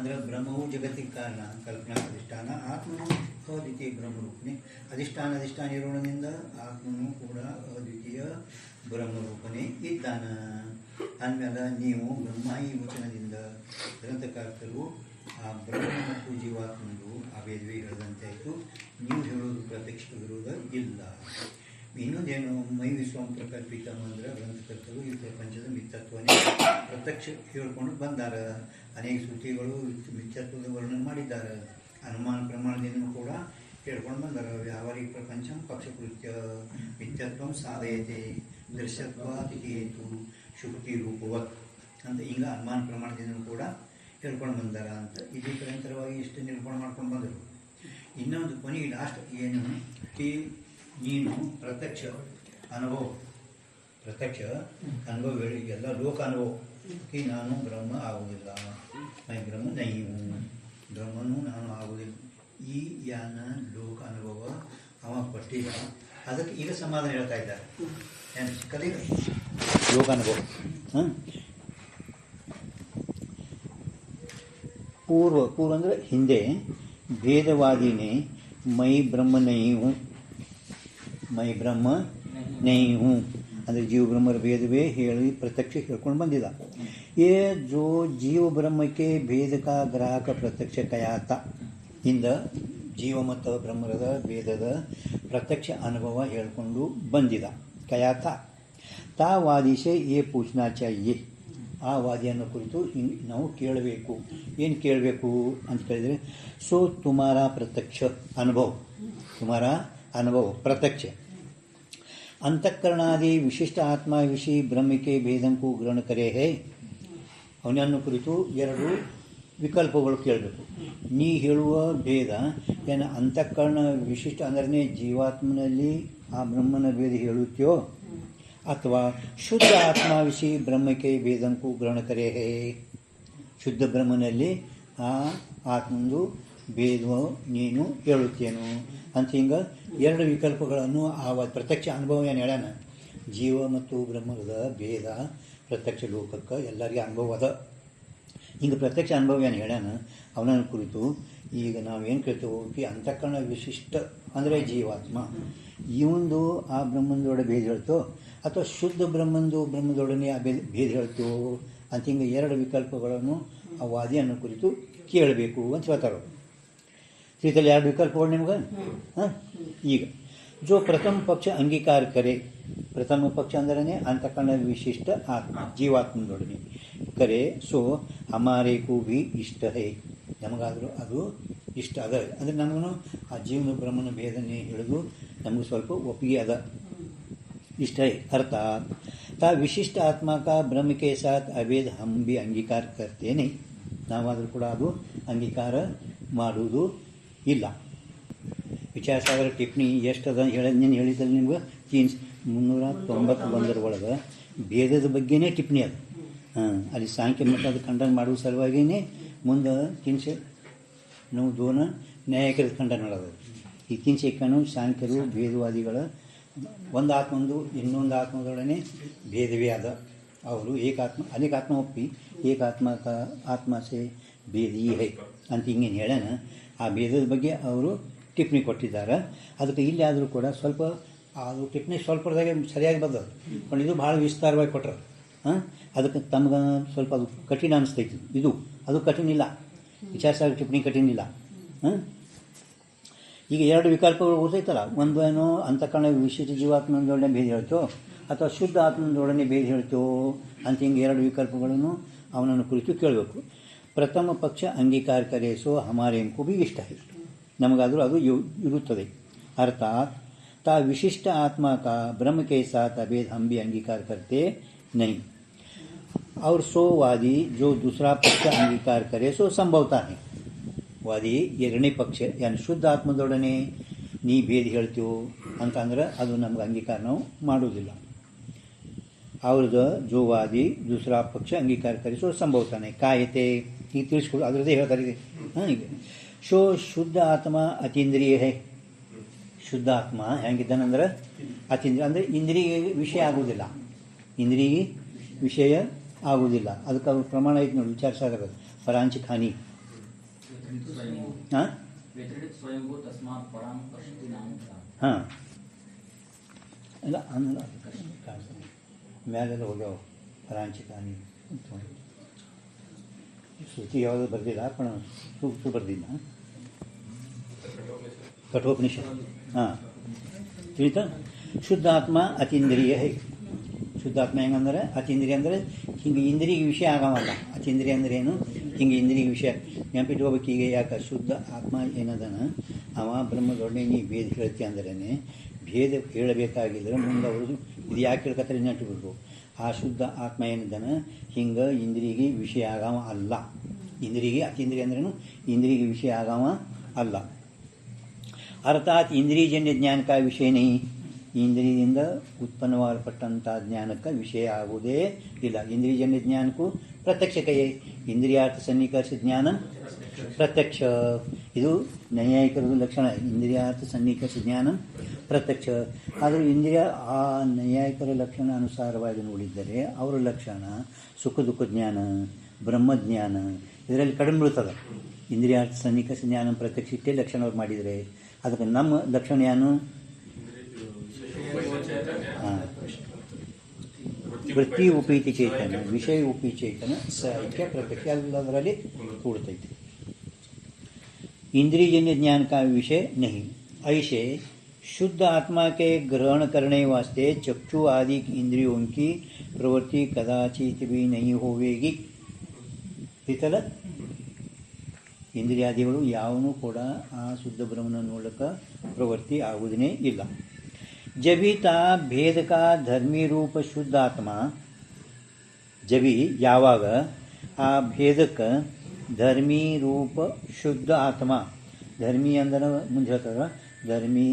ಅಂದರೆ ಬ್ರಹ್ಮವು ಜಗತ್ತಿಗೆ ಕಾರಣ, ಕಲ್ಪನಾ ಅಧಿಷ್ಠಾನ, ಆತ್ಮನು ಅದ್ವಿತೀಯ ಬ್ರಹ್ಮರೂಪನೇ. ಅಧಿಷ್ಠಾನ ಇರೋಣದಿಂದ ಆತ್ಮನು ಕೂಡ ಅದ್ವಿತೀಯ ಬ್ರಹ್ಮರೂಪನೇ ಇದ್ದಾನ. ಅಂದಮೇಲೆ ನೀವು ಬ್ರಹ್ಮ ಈ ವಚನದಿಂದ ಗ್ರಂಥಕಾರಕರು ಆ ಬ್ರಹ್ಮ ಮತ್ತು ಜೀವಾತ್ಮದು ಆ ವೇದವೇ ಹೇಳಿದಂತಾಯಿತು. ನೀವು ಹೇಳೋದು ಪ್ರತ್ಯಕ್ಷ ವಿರೋಧ ಇಲ್ಲ. ಇನ್ನೊಂದೇನು, ಮೈ ವಿಶ್ವಂ ಪ್ರಕಲ್ಪಿತ ಅಂದ್ರೆ ಗ್ರಂಥಕರ್ತರು ಈ ಪ್ರಪಂಚದ ಮಿಥ್ಯತ್ವನೇ ಪ್ರತ್ಯಕ್ಷ ಹೇಳ್ಕೊಂಡು ಬಂದಾರ. ಅನೇಕ ಶ್ರುತಿಗಳು ಮಿಥ್ಯತ್ವದ ವರ್ಣನೆ ಮಾಡಿದ್ದಾರೆ. ಅನುಮಾನ ಪ್ರಮಾಣದಿಂದ ಕೂಡ ಹೇಳ್ಕೊಂಡು ಬಂದಾರ. ವ್ಯಾವಹಾರಿಕ ಪ್ರಪಂಚ ಪಕ್ಷಕೃತ್ಯ ಮಿಥ್ಯತ್ವ ಸಾಧಯತೆ ದೃಶ್ಯತ್ವಾತ್ ಹೇತು ಶುಕ್ತಿ ರೂಪವತ್ ಅಂತ ಹಿಂಗೆ ಅನುಮಾನ ಪ್ರಮಾಣದಿಂದ ಕೂಡ ಹೇಳ್ಕೊಂಡು ಬಂದಾರ ಅಂತ ಇದೇ ನಿರಂತರವಾಗಿ ಇಷ್ಟು ನಿರ್ಮಾಣ ಮಾಡ್ಕೊಂಡು ಬಂದರು. ಇನ್ನೊಂದು ಕೊನೆಗೆ ಲಾಸ್ಟ್ ಏನು, ನೀನು ಪ್ರತ್ಯಕ್ಷ ಅನುಭವ ಹೇಳಿ ಎಲ್ಲ ಲೋಕ ಅನುಭವ ನಾನು ಬ್ರಹ್ಮ ಆಗುವುದಿಲ್ಲ, ಬ್ರಹ್ಮ ನೈವು ಬ್ರಹ್ಮನೂ ನಾನು ಆಗುವುದಿಲ್ಲ. ಈ ಯಾನ ಲೋಕ ಅನುಭವ ಅವ ಕೊಟ್ಟಿಲ್ಲ. ಅದಕ್ಕೆ ಈಗ ಸಮಾಧಾನ ಹೇಳ್ತಾ ಇದ್ದಾರೆ. ಏನು ಸಿಕ್ಕಲ್ಲ ಲೋಕ ಅನುಭವ. ಪೂರ್ವ ಅಂದರೆ ಹಿಂದೆ ಭೇದವಾದಿನೇ ಮೈ ಬ್ರಹ್ಮ नहीं हूँ ಅಂದರೆ ಜೀವ ಬ್ರಹ್ಮರ ಭೇದವೇ ಹೇಳಿ ಪ್ರತ್ಯಕ್ಷ ಹೇಳ್ಕೊಂಡು ಬಂದಿದ್ದ. ये जो जीव ब्रह्म के भेद का ग्राहक प्रत्यक्ष कयाता ಇಂದ ಜೀವ ಮತ್ತು ಬ್ರಹ್ಮರದ ಭೇದದ ಪ್ರತ್ಯಕ್ಷ ಅನುಭವ ಹೇಳ್ಕೊಂಡು ಬಂದಿದ ಕಯಾತ. ತಾ ವಾದಿಸೆ ಏ ಪೂछना चाहिए, ಆ ವಾದಿಯನ್ನು ಕುರಿತು ನಾವು ಕೇಳಬೇಕು. ಏನು ಕೇಳಬೇಕು ಅಂತ ಕೇಳಿದರೆ, ಸೋ ತುಮಾರಾ ಪ್ರತ್ಯಕ್ಷ ಅನುಭವ ಪ್ರತ್ಯಕ್ಷ ಅಂತಃಕರಣಾದಿ ವಿಶಿಷ್ಟ ಆತ್ಮ ವಿಷಯ ಬ್ರಹ್ಮ के भेदं को ग्रहण करे है. ಅವನನ್ನು ಕುರಿತು ಎರಡು ವಿಕಲ್ಪಗಳು ಕೇಳಬೇಕು. ನೀ ಹೇಳುವ ಭೇದ ಏನು ಅಂತಃಕರಣ ವಿಶಿಷ್ಟ ಅಂದರೆ ಜೀವಾತ್ಮನಲ್ಲಿ ಆ ಬ್ರಹ್ಮನ ಭೇದ ಹೇಳುತ್ತೆಯೋ, ಅಥವಾ ಶುದ್ಧ ಆತ್ಮ ವಿಷಯ ಬ್ರಹ್ಮಕ್ಕೆ ಭೇದಂಕು ಗ್ರಹಣ ಕರೆ ಹೇ, ಶುದ್ಧ ಬ್ರಹ್ಮನಲ್ಲಿ ಆ ಆತ್ಮಂದು ಭೇದ ನೀನು ಹೇಳುತ್ತೇನು ಅಂತ ಹಿಂಗೆ ಎರಡು ವಿಕಲ್ಪಗಳನ್ನು ಆ ಪ್ರತ್ಯಕ್ಷ ಅನುಭವ ಏನು ಹೇಳ್ಯಾನ. ಜೀವ ಮತ್ತು ಬ್ರಹ್ಮದ ಭೇದ ಪ್ರತ್ಯಕ್ಷ ಲೋಕಕ್ಕೆ ಎಲ್ಲರಿಗೆ ಅನುಭವ ಅದ. ಹಿಂಗೆ ಪ್ರತ್ಯಕ್ಷ ಅನುಭವ ಏನು ಹೇಳ್ಯಾನ ಅವನನ್ನು ಕುರಿತು ಈಗ ನಾವೇನು ಕೇಳ್ತೇವೆ, ಅಂತಃಕರಣ ವಿಶಿಷ್ಟ ಅಂದರೆ ಜೀವಾತ್ಮ ಇವಂದು ಆ ಬ್ರಹ್ಮಂದೊಡೆ ಭೇದ ಹೇಳ್ತೋ, ಅಥವಾ ಶುದ್ಧ ಬ್ರಹ್ಮದೊಡನೆ ಆ ಭೇದ ಹೇಳ್ತೋ ಅಂತ ಹಿಂಗೆ ಎರಡು ವಿಕಲ್ಪಗಳನ್ನು ಆ ವಾದಿಯನ್ನು ಕುರಿತು ಕೇಳಬೇಕು ಅಂತ ಹೇಳ್ತಾರೋ. ಇದರಲ್ಲಿ ಎರಡು ವಿಕಲ್ಪಗಳು ನಿಮ್ಗೆ. ಈಗ ಜೋ ಪ್ರಥಮ ಪಕ್ಷ ಅಂಗೀಕಾರ ಕರೆ, ಪ್ರಥಮ ಪಕ್ಷ ಅಂದರೆ ಅಂತಃಕರಣ ವಿಶಿಷ್ಟ ಆತ್ಮ ಜೀವಾತ್ಮದೊಡನೆ ಕರೆ. ಸೊ ಹಮಾರೆ ಕೂ ಭಿ ಇಷ್ಟ ಹೇ, ನಮಗಾದರೂ ಅದು ಇಷ್ಟ ಅದ. ಅಂದರೆ ನಮಗೂ ಆ ಜೀವನ ಬ್ರಹ್ಮನ ಭೇದನೆ ಹಿಡಿದು ನಮಗೆ ಸ್ವಲ್ಪ ಒಪ್ಪಿಗೆ ಅದ, ಇಷ್ಟ ಹೇ. ಅರ್ಥಾತ್ ತಾ ವಿಶಿಷ್ಟ ಆತ್ಮ ಕಾ ಬ್ರಹ್ಮ ಕೆ ಸಾಥ್ ಅಭೇದ ಹಮ್ ಭಿ ಅಂಗೀಕಾರ ಕರ್ತೇನೆ, ನಾವಾದರೂ ಕೂಡ ಅದು ಅಂಗೀಕಾರ ಮಾಡುವುದು ಇಲ್ಲ. ವಿಚಾರಸಾಗರ ಟಿಪ್ಪಣಿ ಎಷ್ಟದ ನೀನು ಹೇಳಿದಲ್ಲಿ ನಿಮ್ಗೆ 391 ಒಳಗೆ ಭೇದದ ಬಗ್ಗೆನೇ ಟಿಪ್ಪಣಿ ಅದು. ಅಲ್ಲಿ ಸಾಂಖ್ಯ ಮತ್ತು ಅದು ಖಂಡನ ಮಾಡುವ ಸಲುವಾಗಿಯೇ ಮುಂದೆ ನಾವು ದೋನ ನ್ಯಾಯಕರ ಖಂಡನ ಮಾಡೋದು. ಈ ಕಿಂಚೆಕ್ಕನು ಸಾಂಖ್ಯರು ಭೇದವಾದಿಗಳ ಒಂದು ಆತ್ಮಂದು ಇನ್ನೊಂದು ಆತ್ಮದೊಡನೆ ಭೇದವೇ ಆದ. ಅವರು ಅನೇಕ ಆತ್ಮ ಒಪ್ಪಿ ಆತ್ಮ ಸೇ ಭೇದಿ ಹೈ ಅಂತ ಹಿಂಗೇನು ಹೇಳ್ಯಾನ. ಆ ಭೇದದ ಬಗ್ಗೆ ಅವರು ಟಿಪ್ಪಣಿ ಕೊಟ್ಟಿದ್ದಾರೆ. ಅದಕ್ಕೆ ಇಲ್ಲಿ ಆದರೂ ಕೂಡ ಸ್ವಲ್ಪ ಅದು ಟಿಪ್ಪಣಿ ಸ್ವಲ್ಪದಾಗೆ ಸರಿಯಾಗಿ ಬಂದದ್ದು, ಇದು ಭಾಳ ವಿಸ್ತಾರವಾಗಿ ಕೊಟ್ಟರು. ಅದಕ್ಕೆ ತಮ್ಗೆ ಸ್ವಲ್ಪ ಅದು ಕಠಿಣ ಅನಿಸ್ತೈತಿ. ಅದು ಕಠಿಣ ಇಲ್ಲ, ವಿಚಾರಸಾಗರ ಟಿಪ್ಪಣಿ ಕಠಿಣ ಇಲ್ಲ. ಈಗ ಎರಡು ವಿಕಲ್ಪಗಳು ಗೊತ್ತೈತಲ್ಲ, ಒಂದು ಏನೋ ಅಂತಃಕರಣ ವಿಶಿಷ್ಟ ಜೀವಾತ್ಮದೊಡನೆ ಭೇದ ಹೇಳ್ತೋ ಅಥವಾ ಶುದ್ಧ ಆತ್ಮದೊಡನೆ ಭೇದ ಹೇಳ್ತೋ ಅಂತ ಹಿಂಗೆ ಎರಡು ವಿಕಲ್ಪಗಳನ್ನು ಅವನನ್ನು ಕುರಿತು ಕೇಳಬೇಕು. ಪ್ರಥಮ ಪಕ್ಷ ಅಂಗೀಕಾರ ಕರೆ, ಸೋ ಹಮಾರೆ ಎಂಕು ಭಿ ಇಷ್ಟ है, ನಮಗಾದರೂ ಅದು ಇರುತ್ತದೆ. ಅರ್ಥಾತ್ ತಾ ವಿಶಿಷ್ಟ ಆತ್ಮ का ब्रह्म के साथ अभेद हम भी अंगीकार करते नहीं. और सो वादी जो दूसरा पक्ष अंगीकार करे सो संभवता है. ವಾದಿ ಎರಡನೇ ಪಕ್ಷ ಏನು ಶುದ್ಧ ಆತ್ಮದೊಡನೆ ನೀ ಭೇದ ಹೇಳ್ತೀವೋ ಅಂತಂದ್ರೆ ಅದು ನಮ್ಗೆ ಅಂಗೀಕಾರ ನಾವು ಮಾಡುವುದಿಲ್ಲ. ಅವ್ರದ್ದು ಜೋ ವಾದಿ ದೂಸರಾ ಪಕ್ಷ ಅಂಗೀಕಾರ ಕರಿಸೋ ಸಂಭವತಾನೆ ಕಾಯತೆ ಈಗ ತಿಳಿಸ್ಕೊಡು, ಅದರದ್ದೇ ಹೇಳ್ತಾರೆ. ಈಗ ಶುದ್ಧ ಆತ್ಮ ಅತೀಂದ್ರಿಯ ಹೇ. ಶುದ್ಧ ಆತ್ಮ ಹೆಂಗಿದ್ದಾನಂದ್ರೆ ಅತೀಂದ್ರಿಯ ಅಂದರೆ ಇಂದ್ರಿಯ ವಿಷಯ ಆಗುವುದಿಲ್ಲ, ಅದಕ್ಕೆ ಅವ್ರ ಪ್ರಮಾಣ ಐತೆ ನೋಡಿ. ವಿಚಾರಸಾಗರ ಪರಾಂಚಿಕ ಹಾನಿ ಹಾಂ ಹಾಂ ಅಲ್ಲ ಅನ್ನಲ್ಲ ಮ್ಯಾಲೆಲ್ಲ ಹೋಗ್ಯಾವ ಪರಾಂಚಿಕಾನಿ ಶ್ರುತಿ ಯಾವುದು ಬರ್ದಿಲ್ಲ ಪಣ ಸೂಕ್ತು ಬರ್ದಿಲ್ಲ ಕಠೋಪನಿಷತ್ ಹಾಂ ತಿಳಿತಾ ಶುದ್ಧಾತ್ಮ ಅತೀಂದ್ರಿಯ ಹೇಗೆ ಶುದ್ಧಾತ್ಮ ಹೆಂಗಂದ್ರೆ ಅತೀಂದ್ರಿಯ ಅಂದರೆ ಹಿಂಗೆ ಇಂದ್ರಿಗೆ ವಿಷಯ ಆಗಮಲ್ಲ ಅತೀಂದ್ರಿಯ ಅಂದ್ರೆ ಏನು ಹಿಂಗೆ ಇಂದ್ರಿಗೆ ವಿಷಯ ನೆನಪಿಟ್ಕೋಬೇಕು. ಈಗ ಯಾಕೆ ಶುದ್ಧ ಆತ್ಮ ಏನದನ ಅವ ಬ್ರಹ್ಮದೊಡನೆ ನೀ ಭೇದ ಹೇಳ್ತಿ ಅಂದ್ರೇ ಭೇದ ಹೇಳಬೇಕಾಗಿದ್ರೆ ಮುಂದೆ ಅವರು ಇದು ಯಾಕೆ ಹೇಳ್ಕತ್ತಾರೆ ನೆನಪಿಡ್ಬೇಕು. ಆ ಶುದ್ಧ ಆತ್ಮ ಏನದನ ಹಿಂಗೆ ಇಂದ್ರಿಗೆ ವಿಷಯ ಆಗವ ಅಲ್ಲ. ಇಂದ್ರಿಗೆ ಅತೀಂದ್ರಿಯ ಅಂದ್ರೇನು ಇಂದ್ರಿಗೆ ವಿಷಯ ಆಗವ ಅಲ್ಲ. ಅರ್ಥಾತ್ ಇಂದ್ರಿಯಜನ್ಯ ಜ್ಞಾನಕ ವಿಷಯನೇ ಇಂದ್ರಿಯದಿಂದ ಉತ್ಪನ್ನವಾಗಲ್ಪಟ್ಟಂಥ ಜ್ಞಾನಕ್ಕೆ ವಿಷಯ ಆಗುವುದೇ ಇಲ್ಲ. ಇಂದ್ರಿಯಜನ್ಯ ಜ್ಞಾನಕ್ಕೂ ಪ್ರತ್ಯಕ್ಷತೆಯೇ ಇಂದ್ರಿಯಾರ್ಥ ಸನ್ನಿಕರ್ಷ ಜ್ಞಾನ ಪ್ರತ್ಯಕ್ಷ. ಇದು ನೈಯಾಯಿಕರದ ಲಕ್ಷಣ. ಇಂದ್ರಿಯಾರ್ಥ ಸನ್ನಿಕರ್ಷ ಜ್ಞಾನ ಪ್ರತ್ಯಕ್ಷ. ಆದರೆ ಇಂದ್ರಿಯ ಆ ನೈಯಾಯಿಕರ ಲಕ್ಷಣ ಅನುಸಾರವಾಗಿ ನೋಡಿದ್ದರೆ ಅವರ ಲಕ್ಷಣ ಸುಖ ದುಃಖ ಜ್ಞಾನ ಬ್ರಹ್ಮಜ್ಞಾನ ಇದರಲ್ಲಿ ಕಡಿಮೆ ಬೀಳ್ತದೆ. ಇಂದ್ರಿಯಾರ್ಥ ಸನ್ನಿಕರ್ಷ ಜ್ಞಾನ ಪ್ರತ್ಯಕ್ಷ ಇಷ್ಟೇ ಲಕ್ಷಣ ಅವ್ರು ಮಾಡಿದರೆ ಅದಕ್ಕೆ ನಮ್ಮ ಲಕ್ಷಣ ಏನು ವೃತ್ತಿ ಉಪೀತಿ ಚೇತನ ವಿಷಯ ಉಪಿ ಚೇತನ ಐಕ್ಯ ಪ್ರತ್ಯಕ್ಷ ಎಲ್ಲದರಲ್ಲಿ ಕೂಡ್ತೈತಿ. इंद्रियजन्य ज्ञान का विषय नहीं. ऐसे शुद्ध आत्मा के ग्रहण करने वास्ते चक्षु आदि इंद्रियों की प्रवृत्ति कदाचित भी नहीं होवेगी. ಇತಲ ಇಂದ್ರಿಯಾದಿಗಳು ಯಾವನೂ ಕೂಡ ಆ ಶುದ್ಧ ಬ್ರಹ್ಮನ ನೋಡಕ್ಕೆ ಪ್ರವೃತ್ತಿ ಆಗುವುದೇ ಇಲ್ಲ. ಜಬಿತಾ ಭೇದ ಕಾ ಧರ್ಮಿ ರೂಪ ಶುದ್ಧ ಆತ್ಮ ಜಬಿ ಯಾವಾಗ ಆ ಭೇದಕ್ಕೆ ಧರ್ಮಿ ರೂಪ ಶುದ್ಧ ಆತ್ಮ ಧರ್ಮಿ ಅಂದ್ರೆ ಮುಂದೆ ಹೇಳ್ತಾರೆ ಧರ್ಮಿ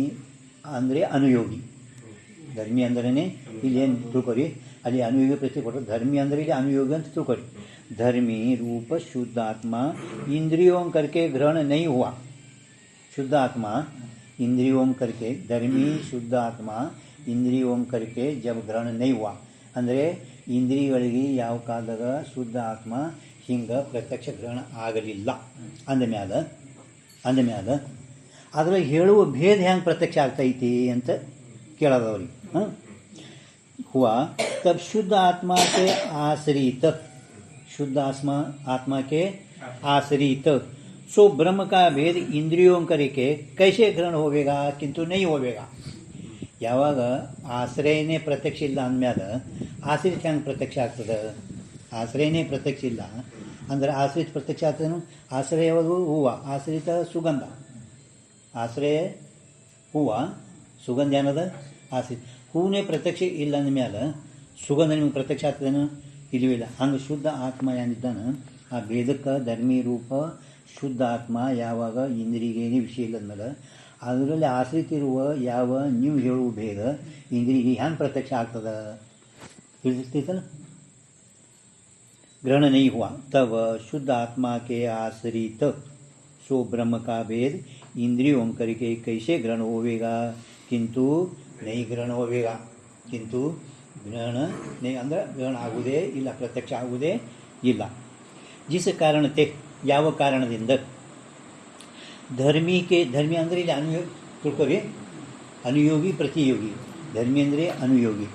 ಅಂದರೆ ಅನುಯೋಗಿ. ಧರ್ಮಿ ಅಂದ್ರೇ ಇಲ್ಲಿ ಏನು ತಿಳ್ಕೊರಿ ಅಲ್ಲಿ ಅನುಯೋಗಿ ಪ್ರತಿ ಕೊಟ್ಟರು. ಧರ್ಮಿ ಅಂದರೆ ಇಲ್ಲಿ ಅನುಯೋಗಿ ಅಂತ ತಿಳ್ಕೊರಿ. धर्मी रूप शुद्ध आत्मा इंद्रियों करके ग्रहण नहीं हुआ. शुद्ध आत्मा इंद्रियों करके धर्मी शुद्ध आत्मा इंद्रियों करके जब ग्रहण नहीं हुआ ಅಂದರೆ ಇಂದ್ರಿಯಗಳಿಗೆ ಯಾವ ಕಾಲದಾಗ ಶುದ್ಧ ಆತ್ಮ ಹಿಂಗೆ ಪ್ರತ್ಯಕ್ಷ ಗ್ರಹಣ ಆಗಲಿಲ್ಲ ಅಂದಮ್ಯಾಲ ಅದ್ರಾಗ ಹೇಳುವ ಭೇದ ಹೆಂಗೆ ಪ್ರತ್ಯಕ್ಷ ಆಗ್ತೈತಿ ಅಂತ ಕೇಳೋದವ್ರಿಗೆ. हुआ तब शुद्ध आत्मा के आश्रित शुद्ध आत्मा के आश्रित सो ब्रह्म का भेद इंद्रियों करके कैसे ग्रहण होवेगा किंतु नहीं होवेगा. ಯಾವಾಗ ಆಶ್ರಯನೇ ಪ್ರತ್ಯಕ್ಷ ಇಲ್ಲ ಅಂದಮ್ಯಾಲ ಆಶ್ರಿತ ಹೆಂಗೆ ಪ್ರತ್ಯಕ್ಷ ಆಗ್ತದೆ. ಆಶ್ರಯನೇ ಪ್ರತ್ಯಕ್ಷ ಇಲ್ಲ ಅಂದ್ರೆ ಆಶ್ರಿತ ಪ್ರತ್ಯಕ್ಷ ಆಗ್ತದೇನು. ಆಶ್ರಯ ಯಾವುದು ಹೂವು ಆಶ್ರಿತ ಸುಗಂಧ. ಆಶ್ರಯ ಹೂವು ಸುಗಂಧ ಏನದ ಆಶ್ರಿತ. ಹೂವೇ ಪ್ರತ್ಯಕ್ಷ ಇಲ್ಲ ಅಂದಮ್ಯಾಲ ಸುಗಂಧ ನಿಮ್ಗೆ ಪ್ರತ್ಯಕ್ಷ ಆಗ್ತದೇನು ಇಲ್ಲವಿಲ್ಲ. ಹಂಗೆ ಶುದ್ಧ ಆತ್ಮ ಏನಿದ್ದಾನೆ ಆ ಭೇದಕ್ಕೆ ಧರ್ಮಿ ರೂಪ ಶುದ್ಧ ಆತ್ಮ ಯಾವಾಗ ಇಂದ್ರಿಗೇನೇ ವಿಷಯ ಇಲ್ಲದ್ಮೇಲೆ ಅದರಲ್ಲಿ ಆಶ್ರಿತ ಇರುವ ಯಾವ ನೀವು ಹೇಳುವ ಭೇದ ಇಂದ್ರಿಗೆ ಹೆಂಗೆ ಪ್ರತ್ಯಕ್ಷ ಆಗ್ತದೆ ತಿಳಿಸ್ತೈತಲ್ಲ. ग्रहण नहीं हुआ तब शुद्ध आत्मा के आश्रित सो ब्रह्म का भेद इंद्रियों करके कैसे ग्रहण होवेगा किंतु नहीं ग्रहण होवेगा. किंतु ग्रहण नहीं ಅಂದ್ರೆ ಗ್ರಹಣ ಆಗುವುದೇ ಇಲ್ಲ ಪ್ರತ್ಯಕ್ಷ ಆಗುವುದೇ ಇಲ್ಲ. जिस ಕಾರಣತೆ ಯಾವ ಕಾರಣದಿಂದ ಧರ್ಮಿ ಅಂದರೆ ಇಲ್ಲಿ ಅನುಯೋಗಿ ತಿಳ್ಕೊರಿ. ಅನುಯೋಗಿ ಪ್ರತಿಯೋಗಿ. ಧರ್ಮಿ ಅಂದರೆ ಅನುಯೋಗಿ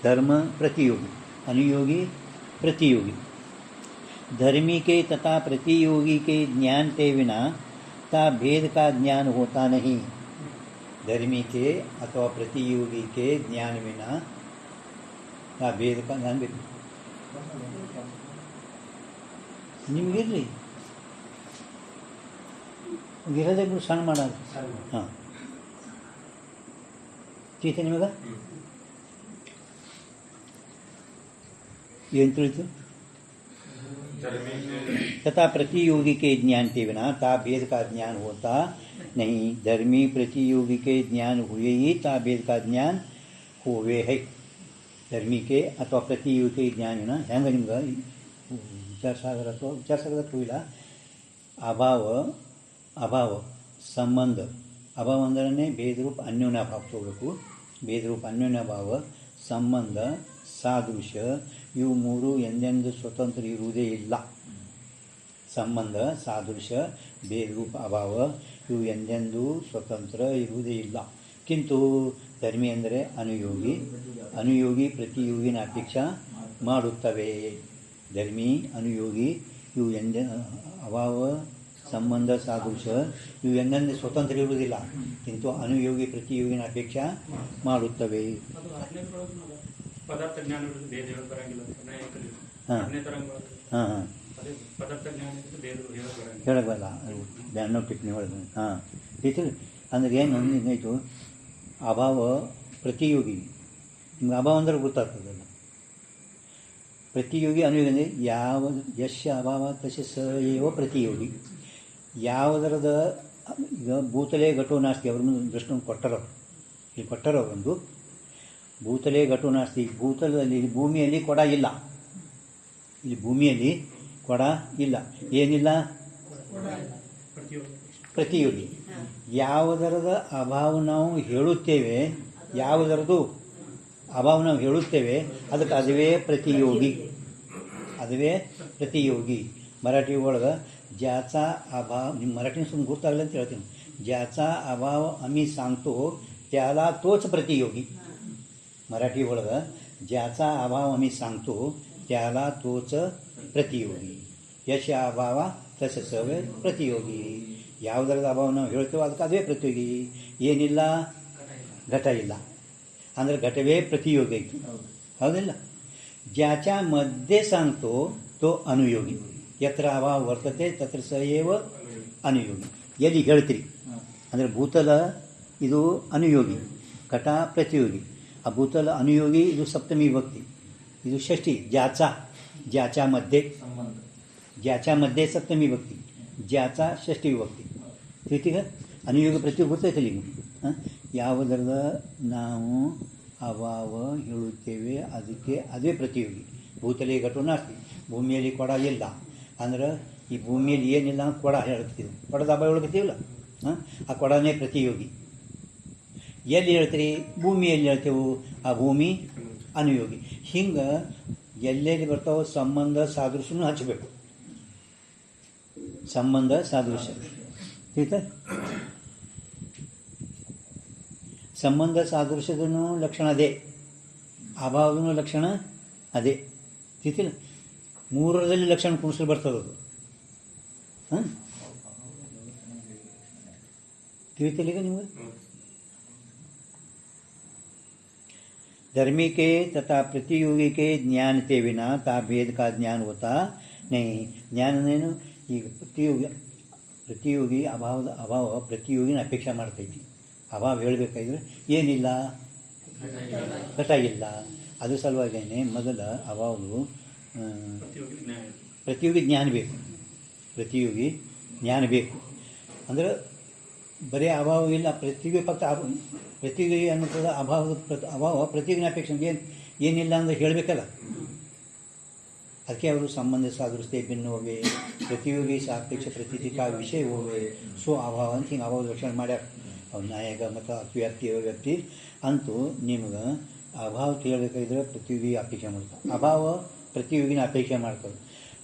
ಧರ್ಮ प्रतियोगी अनुयोगी प्रतियोगी. धर्मी के तथा प्रतियोगी के ज्ञान के बिना ता भेद का ज्ञान होता नहीं. धर्मी के अथवा प्रतियोगी के ज्ञान बिना ता भेद का ज्ञान ಬೇಕು. ನಿಮಗಿರಲಿ ಗಿರದೆಗಳು ಸಣ್ಣ ಮಾಡೋದು. ಹಾಂ ಚೀತೆ ನಿಮಗೆ ಏನು ತಿಳಿತು. तथा प्रतियोगी के ज्ञान के बिना ता भेद का ज्ञान होता नहीं. धर्मी प्रतियोगी के ज्ञान हुए ही ता भेद का ज्ञान हुए है. धर्मी के अथवा प्रतियोगी के ज्ञान ना ಹೆಂಗೆ ನಿಮ್ಗೆ ವಿಚಾರ ಇಲ್ಲ. ಅಭಾವ ಸಂಬಂಧ ಅಭಾವ ಅಂದ್ರೆ ಭೇದರೂಪ ಅನ್ಯೋನ್ಯ ಭಾವ ತಗೋಬೇಕು. ಭೇದರೂಪ ಅನ್ಯೋನ್ಯ ಭಾವ ಸಂಬಂಧ ಸಾದೃಶ್ಯ ಇವು ಮೂರು ಎಂದೆಂದು ಸ್ವತಂತ್ರ ಇರುವುದೇ ಇಲ್ಲ. ಸಂಬಂಧ ಸಾದೃಶ್ಯ ಭೇದರೂಪ ಅಭಾವ ಇವು ಎಂದೆಂದೂ ಸ್ವತಂತ್ರ ಇರುವುದೇ ಇಲ್ಲ. ಕಿಂತು ಧರ್ಮಿ ಅಂದರೆ ಅನುಯೋಗಿ, ಅನುಯೋಗಿ ಪ್ರತಿಯೋಗಿನ ಅಪೇಕ್ಷೆ ಮಾಡುತ್ತವೆ. ಧರ್ಮಿ ಅನುಯೋಗಿ ಇವು ಅಭಾವ ಸಂಬಂಧ ಸಾದೃಶ್ಯ ಇವು ಎಂದೆಂದು ಸ್ವತಂತ್ರ ಇರುವುದಿಲ್ಲ, ಕಿಂತು ಅನುಯೋಗಿ ಪ್ರತಿಯೋಗಿನ ಅಪೇಕ್ಷೆ ಮಾಡುತ್ತವೆ. ಪದಾರ್ಥ ಜ್ಞಾನ ಹೇಳಬಲ್ಲ ಬ್ಯಾನೋ ಟಿಪ್ಪಣಿ ಹೊಡೆದು ಹಾಂ ಐತಿ. ಅಂದ್ರೆ ಏನು ಏನಾಯಿತು, ಅಭಾವ ಪ್ರತಿಯೋಗಿ, ನಿಮ್ಗೆ ಅಭಾವ ಅಂದ್ರೆ ಗೊತ್ತಾಗ್ತದಲ್ಲ. ಪ್ರತಿಯೋಗಿ ಅನುಯೋಗಿ ಅಂದರೆ ಯಾವ ಯಶ ಅಭಾವ ತಶ ಸ ಏವ ಪ್ರತಿಯೋಗಿ. ಯಾವುದರದ ಈಗ ಭೂತಲೆ ಘಟೋ ನಾಸ್ತಿ ಅವ್ರ ಮುಂದೆ ದೃಷ್ಟವನ್ನು ಕೊಟ್ಟರವರು, ಇಲ್ಲಿ ಕೊಟ್ಟರವರೊಂದು ಭೂತಲೆ ಘಟೋ ನಾಸ್ತಿ. ಭೂತಲದಲ್ಲಿ ಭೂಮಿಯಲ್ಲಿ ಕೊಡ ಇಲ್ಲ, ಇಲ್ಲಿ ಭೂಮಿಯಲ್ಲಿ ಕೊಡ ಇಲ್ಲ. ಏನಿಲ್ಲ? ಪ್ರತಿಯೋಗಿ. ಯಾವುದರದ ಅಭಾವ ನಾವು ಹೇಳುತ್ತೇವೆ, ಯಾವುದರದು ಅಭಾವ ನಾವು ಹೇಳುತ್ತೇವೆ ಅದಕ್ಕೆ ಅದುವೇ ಪ್ರತಿಯೋಗಿ, ಅದುವೇ ಪ್ರತಿಯೋಗಿ. ಮರಾಠಿ ಒಳಗೆ ज्याचा अभाव, ನಿಮ್ಮ मराठी सुद्धा गुर्तागलं ಅಂತ ಹೇಳ್ತೀನಿ. ज्याचा अभाव आम्ही सांगतो त्याला तोच प्रतियोगी. मराठी ಒಳಗೆ ज्याचा अभाव आम्ही सांगतो त्याला तोच प्रतियोगी. यश अभाव तसे सवय प्रतियोगी. ಯಾವುದರದ ಅಭಾವ ನಾವು ಹೇಳ್ತೇವೋ ಅದಕ್ಕೆ ಅದೇ ಪ್ರತಿಯೋಗಿ. ಏನಿಲ್ಲ? ಘಟ ಇಲ್ಲ ಅಂದರೆ ಘಟವೇ ಪ್ರತಿಯೋಗಿ ಆಯಿತು, ಹೌದಿಲ್ಲ? ज्याच्या मध्ये सांगतो तो अनुयोगी. ಯತ್ರ ಅಭಾವ ವರ್ತತೆ ತತ್ರ ಸಯೇವ ಅನುಯೋಗಿ. ಎಲ್ಲಿ ಹೇಳ್ತೀರಿ ಅಂದರೆ ಭೂತಲ ಇದು ಅನುಯೋಗಿ, ಘಟ ಪ್ರತಿಯೋಗಿ. ಆ ಭೂತಲ ಅನುಯೋಗಿ ಇದು ಸಪ್ತಮಿ ವಿಭಕ್ತಿ, ಇದು ಷಷ್ಠಿ. ज्याच्या मध्ये, ज्याच्या मध्ये ಸಪ್ತಮಿ ವಿಭಕ್ತಿ, ज्याचा ಷಷ್ಠಿ ವಿಭಕ್ತಿ. ತಿಳಿತೀಗ ಅನುಯೋಗ ಪ್ರತಿಯೋಗಿ ಗೊತ್ತಾಯ್ತಲ್ಲ ಈಗ. ಯಾವುದರದ ನಾವು ಅಭಾವ ಹೇಳುತ್ತೇವೆ ಅದಕ್ಕೆ ಅದೇ ಪ್ರತಿಯೋಗಿ. ಭೂತಲೆ ಘಟೋ ನಾಸ್ತಿ, ಭೂಮಿಯಲ್ಲಿ ಕೊಡ ಇಲ್ಲ ಅಂದ್ರೆ ಈ ಭೂಮಿಯಲ್ಲಿ ಏನಿಲ್ಲ ಅಂತ ಕೊಡ ಹೇಳ್ತೀವಿ, ಕೊಡದ ಅಭಾವ ಹೇಳ್ತೀವಲ್ಲ, ಆ ಕೊಡನೇ ಪ್ರತಿಯೋಗಿ. ಎಲ್ಲಿ ಹೇಳ್ತೀರಿ? ಭೂಮಿಯಲ್ಲಿ ಹೇಳ್ತೇವೆ, ಆ ಭೂಮಿ ಅನುಯೋಗಿ. ಹಿಂಗೆ ಎಲ್ಲೆಲ್ಲಿ ಬರ್ತಾವೋ ಸಂಬಂಧ ಸಾದೃಶ್ಯನೂ ಹಚ್ಚಬೇಕು. ಸಂಬಂಧ ಸಾದೃಶ್ಯ ठीक आहे. ಸಂಬಂಧ ಸಾದೃಶ್ಯದೂ ಲಕ್ಷಣ ಅದೇ, ಅಭಾವದೂ ಲಕ್ಷಣ ಅದೇ. ತಿಳ್ತಿಲ್ಲ? ಮೂರರಲ್ಲಿ ಲಕ್ಷಣ ಕುಣಿಸಲು ಬರ್ತದದು. ಹಾಂ, ತಿಳಿತಿಲ್ಲ ಈಗ ನಿಮಗೆ? धर्मी के तथा प्रतियोगी के ज्ञान के बिना ता भेद का ज्ञान होता नहीं. ಜ್ಞಾನನೇನು? ಈಗ ಪ್ರತಿಯೋಗಿ ಅಭಾವ ಪ್ರತಿಯೋಗಿನ ಅಪೇಕ್ಷೆ ಮಾಡ್ತೈತಿ. ಅಭಾವ ಹೇಳಬೇಕಾದ್ರೆ ಏನಿಲ್ಲ? ಘಟ ಇಲ್ಲ. ಅದು ಸಲುವಾಗೇನೆ ಮೊದಲ ಅಭಾವವು ಪ್ರತಿಯೋಗಿ ಜ್ಞಾನ ಬೇಕು. ಪ್ರತಿಯೋಗಿ ಜ್ಞಾನ ಬೇಕು ಅಂದ್ರೆ ಬರೀ ಅಭಾವ ಇಲ್ಲ, ಪ್ರತಿಯೋಗಿ ಫಕ್ತ ಪ್ರತಿಯೋಗಿ ಅನ್ನೋದ ಅಭಾವ ಪ್ರತಿಯೋಗಿನ ಅಪೇಕ್ಷೆ ಏನಿಲ್ಲ ಅಂದರೆ ಹೇಳಬೇಕಲ್ಲ. ಅದಕ್ಕೆ ಅವರು ಸಂಬಂಧ ಸಾದೃಶ್ಯ ಭಿನ್ನ ಹೋವೆ, ಪ್ರತಿಯೋಗಿ ಸಾಪೇಕ್ಷ ಪ್ರತೀತಿಕಾ ವಿಷಯ ಹೋವೆ, ಸೊ ಅಭಾವ ಅಂತ ಹಿಂಗೆ ಅಭಾವ ಲಕ್ಷಣ ಮಾಡ್ಯಾರ ಅವ್ರು ನಾಯಕ ಮತ್ತು ವ್ಯಾಪ್ತಿ ವ್ಯಾಪ್ತಿ ಅಂತೂ. ನಿಮ್ಗೆ ಅಭಾವ ಹೇಳಬೇಕಾದ್ರೆ ಪ್ರತಿಯೋಗಿ ಅಪೇಕ್ಷೆ ಮಾಡ್ತಾರೆ, ಅಭಾವ ಪ್ರತಿಯೋಗಿನ ಅಪೇಕ್ಷೆ ಮಾಡ್ತಾರೆ.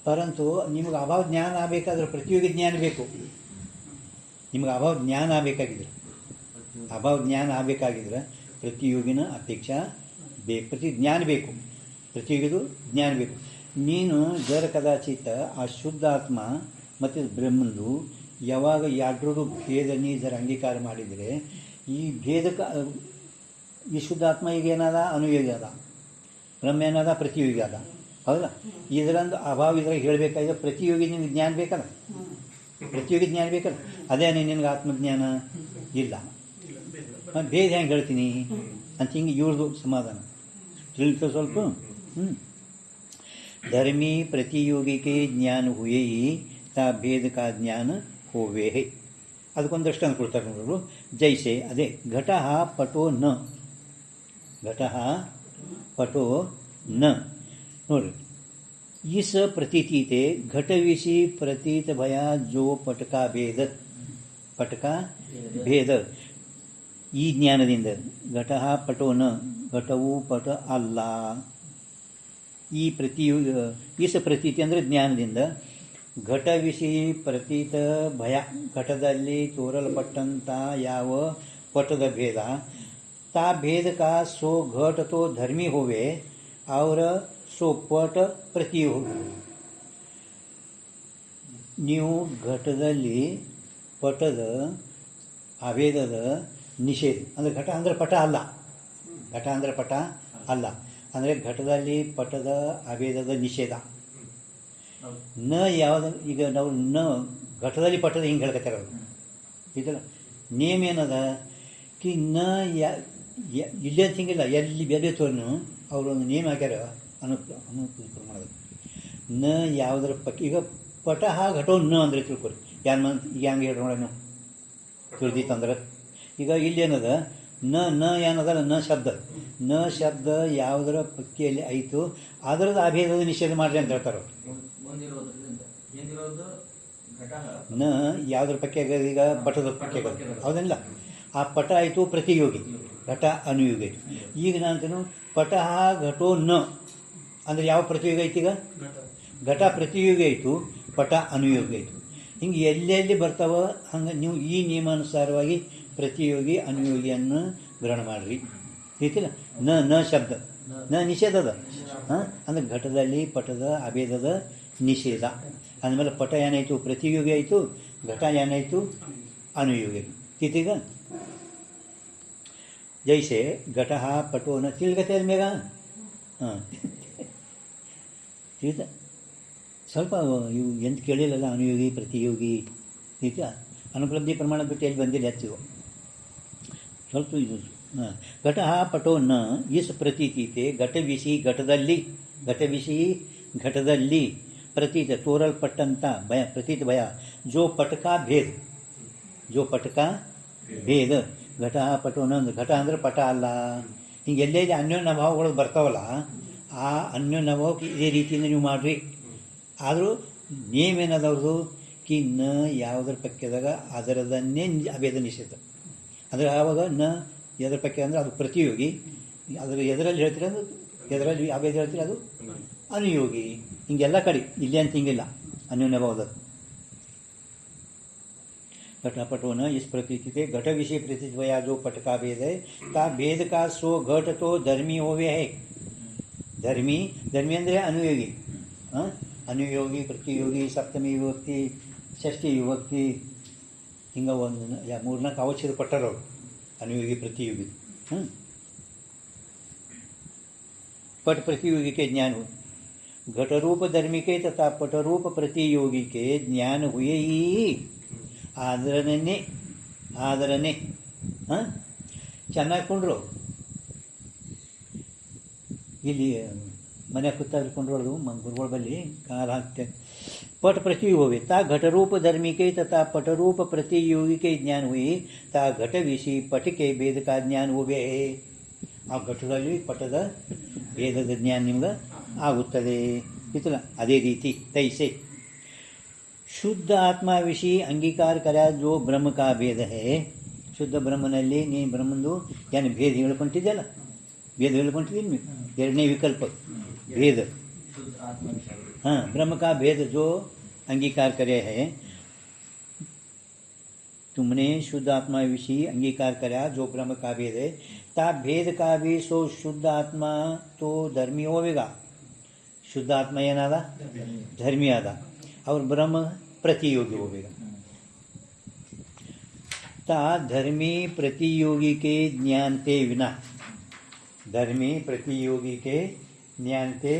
ಪರಂತು ನಿಮಗೆ ಅಭಾವ ಜ್ಞಾನ ಆಗಬೇಕಾದ್ರೆ ಪ್ರತಿಯೋಗಿ ಜ್ಞಾನ ಬೇಕು. ನಿಮ್ಗೆ ಅಭಾವ ಜ್ಞಾನ ಆಗಬೇಕಾಗಿದ್ರೆ, ಅಭಾವ ಜ್ಞಾನ ಆಗಬೇಕಾಗಿದ್ರೆ ಪ್ರತಿಯೋಗಿನ ಅಪೇಕ್ಷೆ ಬೇಕು, ಜ್ಞಾನ ಬೇಕು, ಪ್ರತಿಯೋಗಿದು ಜ್ಞಾನ ಬೇಕು. ನೀನು ಜರ ಕದಾಚಿತ ಆ ಶುದ್ಧಾತ್ಮ ಮತ್ತು ಬ್ರಹ್ಮಂದು ಯಾವಾಗ ಎರಡರದು ಭೇದ ನೀ ಜರ ಅಂಗೀಕಾರ ಮಾಡಿದರೆ ಈ ಭೇದಕ್ಕೆ ಈ ಶುದ್ಧಾತ್ಮ ಈಗ ಏನದ? ಅನುಯೋಗಿ ಅದ. ಬ್ರಹ್ಮ ಏನದ? ಪ್ರತಿಯೋಗಿ ಅದ. ಹೌದಾ? ಇದರಂದು ಅಭಾವ ಇದ್ರಾಗ ಹೇಳಬೇಕಾದ್ರೆ ಪ್ರತಿಯೋಗಿ ನಿನಗೆ ಜ್ಞಾನ ಬೇಕಲ್ಲ, ಪ್ರತಿಯೋಗಿ ಜ್ಞಾನ ಬೇಕಲ್ಲ. ಅದೇ ನಿನಗೆ ಆತ್ಮಜ್ಞಾನ ಇಲ್ಲ, ಭೇದ ಹೆಂಗೆ ಹೇಳ್ತೀನಿ ಅಂತ ಹಿಂಗೆ ಇವ್ರದ್ದು ಸಮಾಧಾನ ತಿಳಿತ ಸ್ವಲ್ಪ. धर्मी प्रतियोगी के ज्ञान हुए ही ता भेद का ज्ञान होवे है. ಅದಕ್ಕೊಂದು ದೃಷ್ಟಾಂತ ಕೊಡ್ತಾರೆ ನೋಡೋರು. ಜೈಸೆ ಅದೇ ಘಟ ಪಟೋ ನ, ಘಟ ಪಟೋ ನ ನೋಡ್ರಿ. इस प्रतीति ते घटविषी प्रतीत भया जो पटका भेद ಈ ಜ್ಞಾನದಿಂದ ಘಟ ಪಟೋ ನ, ಘಟವು ಪಟ ಅಲ್ಲ. ಈ ಪ್ರತಿಯೋಗಿ ಈಸ ಪ್ರತೀತಿ ಅಂದರೆ ಜ್ಞಾನದಿಂದ ಘಟ ವಿಷಯ ಪ್ರತೀತ ಭಯ, ಘಟದಲ್ಲಿ ತೋರಲ್ಪಟ್ಟಂಥ ಯಾವ ಪಟದ ಭೇದ, ತಾ भेद का सो घट तो धर्मी होवे और सो पट ಪ್ರತಿ ಹೋವೆ. ನೀವು ಘಟದಲ್ಲಿ ಪಟದ ಅಭೇದದ ನಿಷೇಧ ಅಂದರೆ ಘಟ ಅಂದರೆ ಪಟ ಅಲ್ಲ, ಘಟ ಅಂದರೆ ಪಟ ಅಲ್ಲ, ಅಂದರೆ ಘಟದಲ್ಲಿ ಪಟದ ಅಭೇದದ ನಿಷೇಧ. ನ ಯಾವುದು, ಈಗ ನಾವು ನ ಘಟದಲ್ಲಿ ಪಟದ ಹಿಂಗೆ ಹೇಳ್ಕೊತಿರೋದು ಇದಲ್ಲ. ನೇಮ್ ಏನದ ಕಿ ನ ಇಲ್ಲೇ ಅಂತ ಹಿಂಗಿಲ್ಲ, ಎಲ್ಲಿ ಬೇರೆ ತೋರ್ನು ಅವರು ಒಂದು ನೇಮ್ ಹಾಕ್ಯಾರ ಅನುಕೂಲ ಮಾಡೋದು. ನ ಯಾವುದರ ಪಕ್ಕ ಈಗ ಪಟ ಘಟೋ ನ ಅಂದರೆ ತಿಳ್ಕೊರಿ. ಯಾರು ಈಗ ಹೆಂಗೆ ಹೇಳ್ರಿ ನೋಡ ನೀವು ತಿಳಿದಿತ್ತಂದ್ರೆ. ಈಗ ಇಲ್ಲೇನದ ನ ಏನದಲ್ಲ ನ ಶಬ್ದ, ನ ಶಬ್ದ ಯಾವುದರ ಪಕ್ಕಿಯಲ್ಲಿ ಆಯಿತು ಅದರದ ಅಭೇದದ ನಿಷೇಧ ಮಾಡ್ರಿ ಅಂತ ಹೇಳ್ತಾರೆ. ನ ಯಾವುದ್ರ ಪಕ್ಕೆ ಈಗ ಪಟದ ಪಕ್ಕೆ ಹೌದಿಲ್ಲ, ಆ ಪಟ ಆಯಿತು ಪ್ರತಿಯೋಗಿ, ಘಟ ಅನುಯೋಗಿ ಆಯಿತು. ಈಗ ನಾನು ಪಟ ಘಟೋ ನ ಅಂದರೆ ಯಾವ ಪ್ರತಿಯೋಗಿ ಆಯ್ತು, ಈಗ ಘಟ ಪ್ರತಿಯೋಗಿ ಆಯಿತು, ಪಟ ಅನುಯೋಗಿ ಆಯಿತು. ಹಿಂಗೆ ಎಲ್ಲೆಲ್ಲಿ ಬರ್ತಾವ ಹಂಗೆ ನೀವು ಈ ನಿಯಮಾನುಸಾರವಾಗಿ ಪ್ರತಿಯೋಗಿ ಅನುಯೋಗಿಯನ್ನು ಗ್ರಹಣ ಮಾಡಿರಿ. ಐತಿಲ್ಲ. ನ ಶಬ್ದ ನ ನಿಷೇಧದ, ಅಂದರೆ ಘಟದಲ್ಲಿ ಪಟದ ಅಭೇದದ ನಿಷೇಧ. ಅಂದಮೇಲೆ ಪಟ ಏನಾಯಿತು ಪ್ರತಿಯೋಗಿ ಆಯಿತು, ಘಟ ಏನಾಯಿತು ಅನುಯೋಗಿ ಆಯಿತು. ತಿತೀಗ ಜೈಸೆ ಘಟ ಪಟೋನ ತಿಳ್ಗತೆ ಅಲ್ಲಿ ಮೇಗ ಹಾಂ ತಿಳಿದ ಸ್ವಲ್ಪ ಇವು ಎಂತ ಕೇಳಿಲ್ಲಲ್ಲ, ಅನುಯೋಗಿ ಪ್ರತಿಯೋಗಿ ಈಗ ಅನುಪಲಬ್ಧಿ ಪ್ರಮಾಣ ಬಿಟ್ಟು ಎಲ್ಲಿ ಬಂದಿಲ್ಲ ಹೆಚ್ಚು ಸ್ವಲ್ಪ ಇದು. ಹಾಂ ಘಟ ಪಟೋ ನ ಇಸ್ ಪ್ರತೀತೀತೆ ಘಟ ವಿಷಿ ಘಟದಲ್ಲಿ, ಘಟ ವಿಷಿ ಘಟದಲ್ಲಿ ಪ್ರತೀತ ತೋರಲ್ಪಟ್ಟಂಥ ಭಯ, ಪ್ರತೀತ ಭಯ ಜೋ ಪಟಕ ಭೇದ, ಜೋ ಪಟಕ ಭೇದ. ಘಟ ಪಟೋನ ಅಂದ್ರೆ ಘಟ ಅಂದರೆ ಪಟ ಅಲ್ಲ. ಹಿಂಗೆ ಎಲ್ಲೆಲ್ಲಿ ಅನ್ಯೋನ್ಯ ಭಾವಗಳು ಬರ್ತಾವಲ್ಲ, ಆ ಅನ್ಯೋನ್ಯ ಭಾವಕ್ಕೆ ಇದೇ ರೀತಿಯಿಂದ ನೀವು ಮಾಡಿರಿ. ಆದರೂ ನೇಮ್ ಏನದವ್ರದ್ದು ಕಿ ನ ಯಾವುದರ ಪಕ್ಯದಾಗ ಅದರದನ್ನೇ ಅಭೇದ ನಿಷೇಧ. ಅಂದರೆ ಆವಾಗ ನ ಎದರ ಪಕ್ಯ ಅಂದರೆ ಅದು ಪ್ರತಿಯೋಗಿ, ಅದರ ಎದರಲ್ಲಿ ಹೇಳ್ತೀರ ಅಂದ್ರೆ ಎದರಲ್ಲಿ ಅಭೇದ ಹೇಳ್ತೀರ ಅದು ಅನುಯೋಗಿ. ಹಿಂಗೆಲ್ಲ ಕಡೆ ಇಲ್ಲೇ ಅಂತ ಹಿಂಗಿಲ್ಲ, ಅನ್ಯೋನ್ಯ ಭಾವದ. घटपटो न इस प्रतीति थे घट विषय प्रतीत वया जो पट का भेद है ता भेद का सो घट तो धर्मी होवे है. धर्मी धर्मी ಅಂದರೆ ಅನುಯೋಗಿ, ಅನುಯೋಗಿ ಪ್ರತಿಯೋಗಿ ಸಪ್ತಮಿ ವಿಭಕ್ತಿ ಷಷ್ಠಿ ವಿಭಕ್ತಿ ಹಿಂಗೆ ಒಂದು ಮೂರ್ನಾಲ್ಕು ಅವಶ್ಯದ ಕೊಟ್ಟರವರು ಅನುಯೋಗಿ ಪ್ರತಿಯೋಗಿ. पट प्रतियोगी के ज्ञान हुए, घटरूप धर्मी के तथा पटरूप प्रतियोगी के ज्ञान हुए ही ಆದರನೇ ಆದರನೇ. ಚೆನ್ನಾಗಿ ಕೊಂಡ್ರು ಇಲ್ಲಿ ಮನೆ ಕೂತಾಡ್ಕೊಂಡ್ರು ಗುರುಗಳ ಬಲ್ಲಿ ಕಾಲ ಹಾಕ್ತೆ. पट प्रतियोगी होवे ता घटरूप धर्मी के तथा पटरूप प्रतियोगी के ज्ञान हुई ता घट विषय पट के भेद का ज्ञान होवे. ಆ ಘಟದಲ್ಲಿ ಪಟದ ಭೇದದ ಜ್ಞಾನ ನಿಮ್ಗೆ ಆಗುತ್ತದೆ. ಇತ್ತಲ್ಲ ಅದೇ ರೀತಿ ತೈಸೆ ಶುದ್ಧ ಆತ್ಮ ವಿಷಯ ಅಂಗೀಕಾರ ಕರ ಜೋ ಬ್ರಹ್ಮ ಕಾ ಭೇದ ಹೇ. ಶುದ್ಧ ಬ್ರಹ್ಮನಲ್ಲಿ ನೀನು ಬ್ರಹ್ಮಂದು ಏನು ಭೇದ ಹೇಳ್ಕೊಂತಿದ್ದಲ್ಲ, ಭೇದ ಹೇಳ್ಕೊಂತಿದ್ದೀನಿ ನೀವು. ಎರಡನೇ ವಿಕಲ್ಪ ಭೇದ, ಹಾಂ ब्रह्म का भेद जो अंगीकार करे है. तुमने शुद्ध आत्मा विषय अंगीकार करा जो ब्रह्म का भेद है ता भेद का भी सो शुद्ध आत्मा तो धर्मी होवेगा. शुद्ध आत्मा ಏನಾದ ಧರ್ಮಿ ಆದ, और ब्रह्म प्रतियोगी होवेगा. ता धर्मी प्रतियोगी के ज्ञान ते विना, धर्मी प्रतियोगी के ज्ञान ते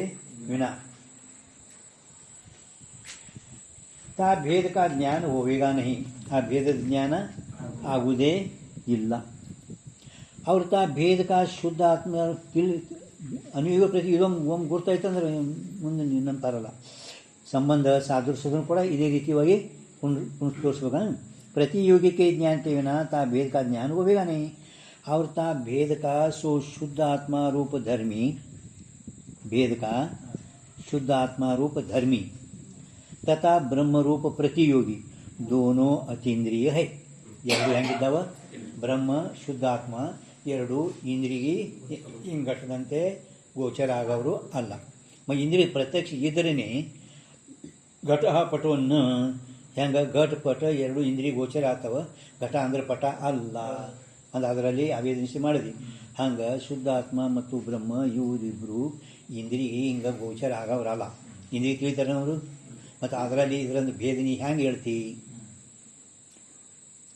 विना ता भेद का ज्ञान होवेगा नहीं. आ भेद ज्ञान आಗುವುದೇ ಇಲ್ಲ. और ता भेद का शुद्ध आत्ಮ ಅನುಯೋಗ ಪ್ರತಿ ಇದೊಂದು ಗುರ್ತಾಯ್ತಂದ್ರೆ ಮುಂದೆ ನಂತಾರಲ್ಲ ಸಂಬಂಧ ಸಾದೃಶ್ಯದನ್ನು ಕೂಡ ಇದೇ ರೀತಿಯಾಗಿ ತೋರಿಸ್ಬೇಕ. प्रतियोगी के ज्ञान के बिना ता भेद का ज्ञान होवेगा नहीं. और ता भेद का सो शुद्ध आत्मा रूप धर्मी, भेद का शुद्ध आत्मा रूप धर्मी तथा ब्रह्म रूप प्रतियोगी दोनों अतीन्द्रिय है. ಎರಡು ಹೆಂಗಿದ್ದಾವ ಬ್ರಹ್ಮ ಶುದ್ಧ ಆತ್ಮ ಎರಡು ಇಂದ್ರಿಗೆ ಹಿಂಗಟ್ಟದಂತೆ ಗೋಚರ ಆಗೋರು ಅಲ್ಲ. ಇಂದ್ರಿಯ ಪ್ರತ್ಯಕ್ಷ ಇದ್ರೇ ಘಟ ಪಟವನ್ನು ಹೆಂಗೆ ಘಟ ಪಟ ಎರಡು ಇಂದ್ರಿಯ ಗೋಚರ ಆಗ್ತವ. ಘಟ ಅಂದ್ರೆ ಪಟ ಅಲ್ಲ ಅಂದ್ರೆ ಅದರಲ್ಲಿ ಅವೇದನಿಸಿ ಮಾಡಿದ್ವಿ. ಹಂಗೆ ಶುದ್ಧಾತ್ಮ ಮತ್ತು ಬ್ರಹ್ಮ ಇವರಿಬ್ಬರು ಇಂದ್ರಿಗೆ ಹಿಂಗೆ ಗೋಚರ ಆಗವ್ರಲ್ಲ. ಇಂದ್ರಿಗೆ ತಿಳಿತಾರೆ ಅವರು. ಮತ್ತು ಅದರಲ್ಲಿ ಇದರಲ್ಲಿ ಭೇದನಿ ಹೆಂಗೆ ಹೇಳ್ತಿ?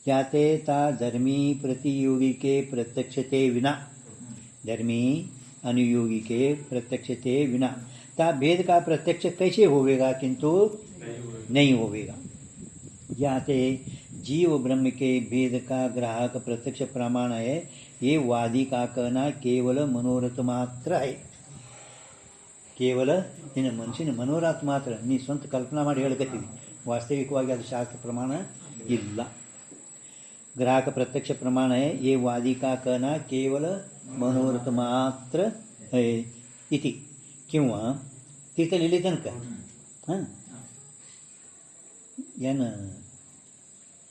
ಯಾತೆ ತಾ ಧರ್ಮಿ प्रतियोगिके प्रत्यक्षते विना, धर्मी अनुयोगिके प्रत्यक्षते विना ता भेद का प्रत्यक्ष कैसे होवेगा? किंतु नहीं होवेगा. याते जीव ब्रह्म के भेद का ग्राहक प्रत्यक्ष प्रमाण है, ये वादी का कहना केवल मनोरथ मात्र है. ಕೇವಲ ನಿನ್ನ ಮನುಷ್ಯನ ಮನೋರಾತ್ ಮಾತ್ರ, ನೀ ಸ್ವಂತ ಕಲ್ಪನಾ ಮಾಡಿ ಹೇಳ್ಕತ್ತೀವಿ. ವಾಸ್ತವಿಕವಾಗಿ ಅದು ಶಾಸ್ತ್ರ ಪ್ರಮಾಣ ಇಲ್ಲ. ग्राहक प्रत्यक्ष प्रमाण है, ये वादी का कहना केवल मनोरथ मात्र है इति. किंवा तिथल ಇಲ್ಲಿ ತನಕ ಏನು